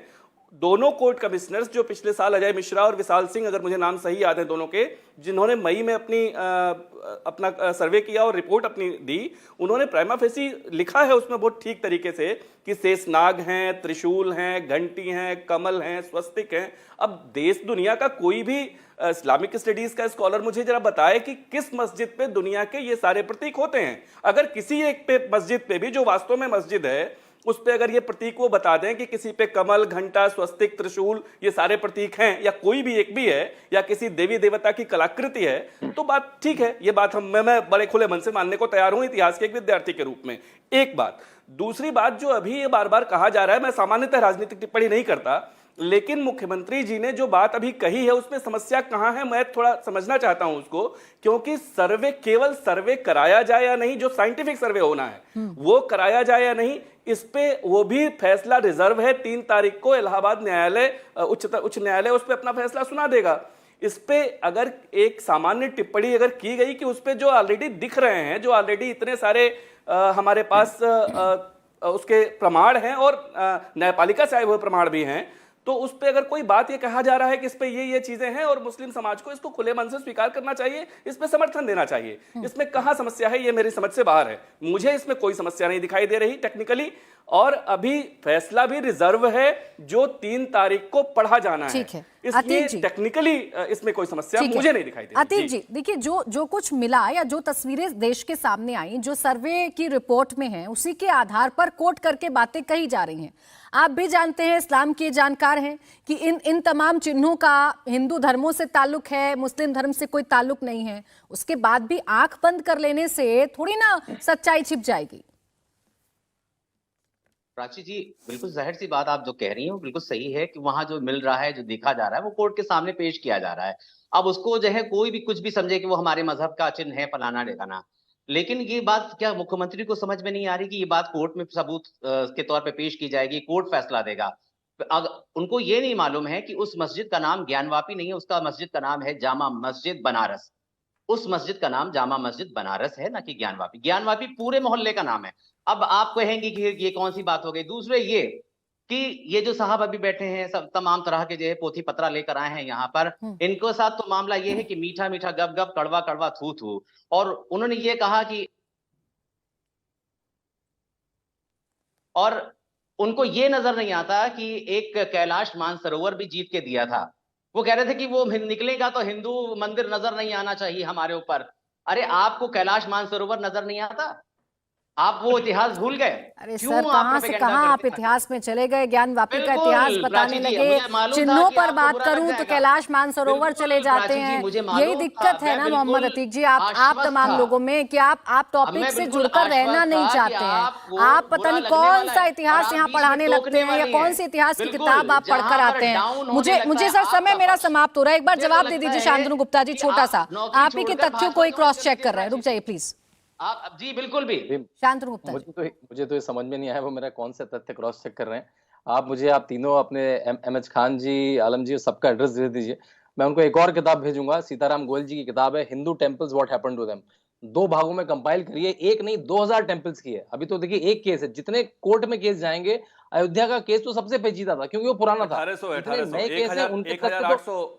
दोनों कोर्ट कमिश्नर्स जो पिछले साल, अजय मिश्रा और विशाल सिंह, अगर मुझे नाम सही याद है दोनों के, जिन्होंने मई में अपना सर्वे किया और रिपोर्ट अपनी दी, उन्होंने प्राइमा फेसी लिखा है उसमें बहुत ठीक तरीके से कि शेषनाग हैं, त्रिशूल हैं, घंटी हैं, कमल हैं, स्वस्तिक हैं। अब देश दुनिया का कोई भी इस्लामिक स्टडीज का स्कॉलर मुझे जरा बताए कि किस मस्जिद पे दुनिया के ये सारे प्रतीक होते हैं। अगर किसी एक पे मस्जिद पे भी जो वास्तव में मस्जिद है उस पे अगर ये प्रतीक वो बता दें कि किसी पे कमल, घंटा, स्वस्तिक, त्रिशूल ये सारे प्रतीक हैं, या कोई भी एक भी है, या किसी देवी देवता की कलाकृति है, तो बात ठीक है। ये बात मैं बड़े खुले मन से मानने को तैयार हूं इतिहास के एक विद्यार्थी के रूप में। एक बात। दूसरी बात जो अभी ये बार बार कहा जा रहा है, मैं सामान्यतः राजनीतिक टिप्पणी नहीं करता, लेकिन मुख्यमंत्री जी ने जो बात अभी कही है उसमें समस्या कहां है मैं थोड़ा समझना चाहता हूं उसको। क्योंकि सर्वे, केवल सर्वे कराया जाए या नहीं, जो साइंटिफिक सर्वे होना है वो कराया जाए या नहीं, इस पे वो भी फैसला रिजर्व है। 3 तारीख को इलाहाबाद न्यायालय, उच्च न्यायालय उस पे अपना फैसला सुना देगा। इस पे अगर एक सामान्य टिप्पणी अगर की गई कि उस पे जो ऑलरेडी दिख रहे हैं, जो ऑलरेडी इतने सारे हमारे पास उसके प्रमाण हैं और न्यायपालिका से आए हुए प्रमाण भी हैं, तो उस पे अगर कोई बात ये कहा जा रहा है कि इस पे ये चीजें हैं और मुस्लिम समाज को इसको खुले मन से स्वीकार करना चाहिए, इस पे समर्थन देना चाहिए। इसमें कहां समस्या है ये मेरी समझ से बाहर है। मुझे इसमें कोई समस्या नहीं दिखाई दे रही टेक्निकली, और अभी फैसला भी रिजर्व है जो 3 तारीख को पढ़ा जाना है। इसलिए टेक्निकली इसमें कोई समस्या मुझे नहीं दिखाई दे रही। अतीक जी, देखिए जो कुछ मिला या जो तस्वीरें देश के सामने आई, जो सर्वे की रिपोर्ट में है, उसी के आधार पर कोट करके बातें कही जा रही हैं। आप भी जानते हैं, इस्लाम के जानकार हैं कि इन तमाम चिन्हों का हिंदू धर्मों से ताल्लुक है, मुस्लिम धर्म से कोई ताल्लुक नहीं है। उसके बाद भी आंख बंद कर लेने से थोड़ी ना सच्चाई छिप जाएगी। प्राची जी, बिल्कुल जाहिर सी बात आप जो कह रही हैं वो बिल्कुल सही है कि वहां जो मिल रहा है, जो देखा जा रहा है, वो कोर्ट के सामने पेश किया जा रहा है। अब उसको जो है कोई भी कुछ भी समझे कि वो हमारे मजहब का चिन्ह है, फलाना ढिकाना, लेकिन ये बात क्या मुख्यमंत्री को समझ में नहीं आ रही कि ये बात कोर्ट में सबूत के तौर पे पेश की जाएगी, कोर्ट फैसला देगा। उनको ये नहीं मालूम है कि उस मस्जिद का नाम ज्ञानवापी नहीं है, उसका मस्जिद का नाम है जामा मस्जिद बनारस। उस मस्जिद का नाम जामा मस्जिद बनारस है, ना कि ज्ञानवापी। ज्ञानवापी पूरे मोहल्ले का नाम है। अब आप कहेंगे कि ये कौन सी बात हो गई। दूसरे ये कि ये जो साहब अभी बैठे हैं, सब तमाम तरह के जो है पोथी पत्रा लेकर आए हैं यहाँ पर, इनको साथ तो मामला ये है कि मीठा मीठा गप गप, कड़वा कड़वा थू थू। और उन्होंने ये कहा कि, और उनको ये नजर नहीं आता कि एक कैलाश मानसरोवर भी जीत के दिया था। वो कह रहे थे कि वो निकलेगा तो हिंदू मंदिर नजर नहीं आना चाहिए हमारे ऊपर। अरे आपको कैलाश मानसरोवर नजर नहीं आता? आप वो इतिहास भूल गए? अरे सर, कहां से कहां आप इतिहास में चले गए। ज्ञानवापी का इतिहास बताने लगे, चिन्हों पर बात करूं तो कैलाश मानसरोवर चले जाते हैं। यही दिक्कत है ना मोहम्मद अतीक जी, आप तमाम लोगों में कि आप टॉपिक से जुड़कर रहना नहीं चाहते हैं। आप पता नहीं कौन सा इतिहास यहाँ पढ़ाने लगते हैं या कौन सी इतिहास की किताब आप पढ़कर आते हैं। मुझे सर समय मेरा समाप्त हो रहा है। एक बार जवाब दे दीजिए शांतनु गुप्ता जी, छोटा सा। आप ही के तथ्यों को ही क्रॉस चेक कर रहे हैं। रुक जाइए प्लीज। आप जी बिल्कुल भी। शांतनु गुप्ता, मुझे तो ये समझ में नहीं आया वो मेरा कौन से तथ्य क्रॉस चेक कर रहे हैं। आप तीनों अपने एमएच खान जी, आलम जी, सबका एड्रेस दे दीजिए। मैं उनको एक और किताब भेजूंगा, सीताराम गोयल जी की किताब है Hindu temples what happened to them. 2 भागों में कंपाइल करिए, एक नहीं 2000 टेम्पल्स की है। अभी तो देखिए एक केस है, जितने कोर्ट में केस जाएंगे अयोध्या का केस तो सबसे पेचीदा था क्योंकि वो पुराना था। 1800 जितने 1800 नए केस हैं उनके तथ्य तो 1800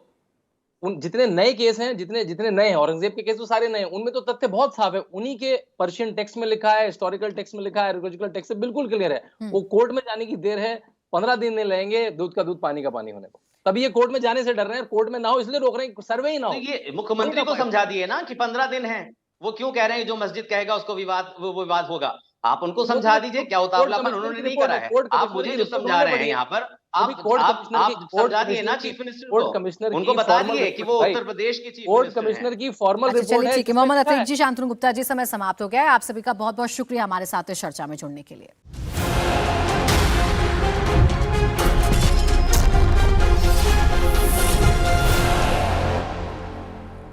उन जितने नए केस हैं, जितने नए हैं, औरंगजेब के केस तो सारे नए हैं, उनमें तो तथ्य बहुत साफ है। उन्हीं के पर्शियन टेक्स्ट में लिखा है, हिस्टोरिकल टेक्स्ट में लिखा है, आर्कियोलॉजिकल टेक्स्ट में बिल्कुल क्लियर है। वो कोर्ट में जाने की देर है, 15 दिन नहीं लगेंगे दूध का दूध पानी का पानी होने को। तभी ये कोर्ट में जाने से डर रहे हैं, कोर्ट में ना हो इसलिए रोक रहे हैं, सर्वे ही ना हो। तो ये मुख्यमंत्री को समझा दिए ना कि 15 दिन है, वो क्यों कह रहे हैं जो मस्जिद कहेगा उसको वो विवाद होगा। आप उनको समझा दीजिए, क्या उतावलापन उन्होंने नहीं करा है। आप मुझे जो समझा रहे हैं यहाँ पर, आप समझा दिए ना चीफ मिनिस्टर को, उनको बता दिए कि वो उत्तर प्रदेश के चीफ कोर्ट मिनिस्टर कमिश्नर की फॉर्मल अच्छा, रिपोर्ट चलिए है। ठीक है मोहम्मद अतीक जी, शांतनु गुप्ता जी, समय समाप्त हो गया है। आप सभी का बहुत बहुत शुक्रिया हमारे साथ इस चर्चा में जुड़ने के लिए।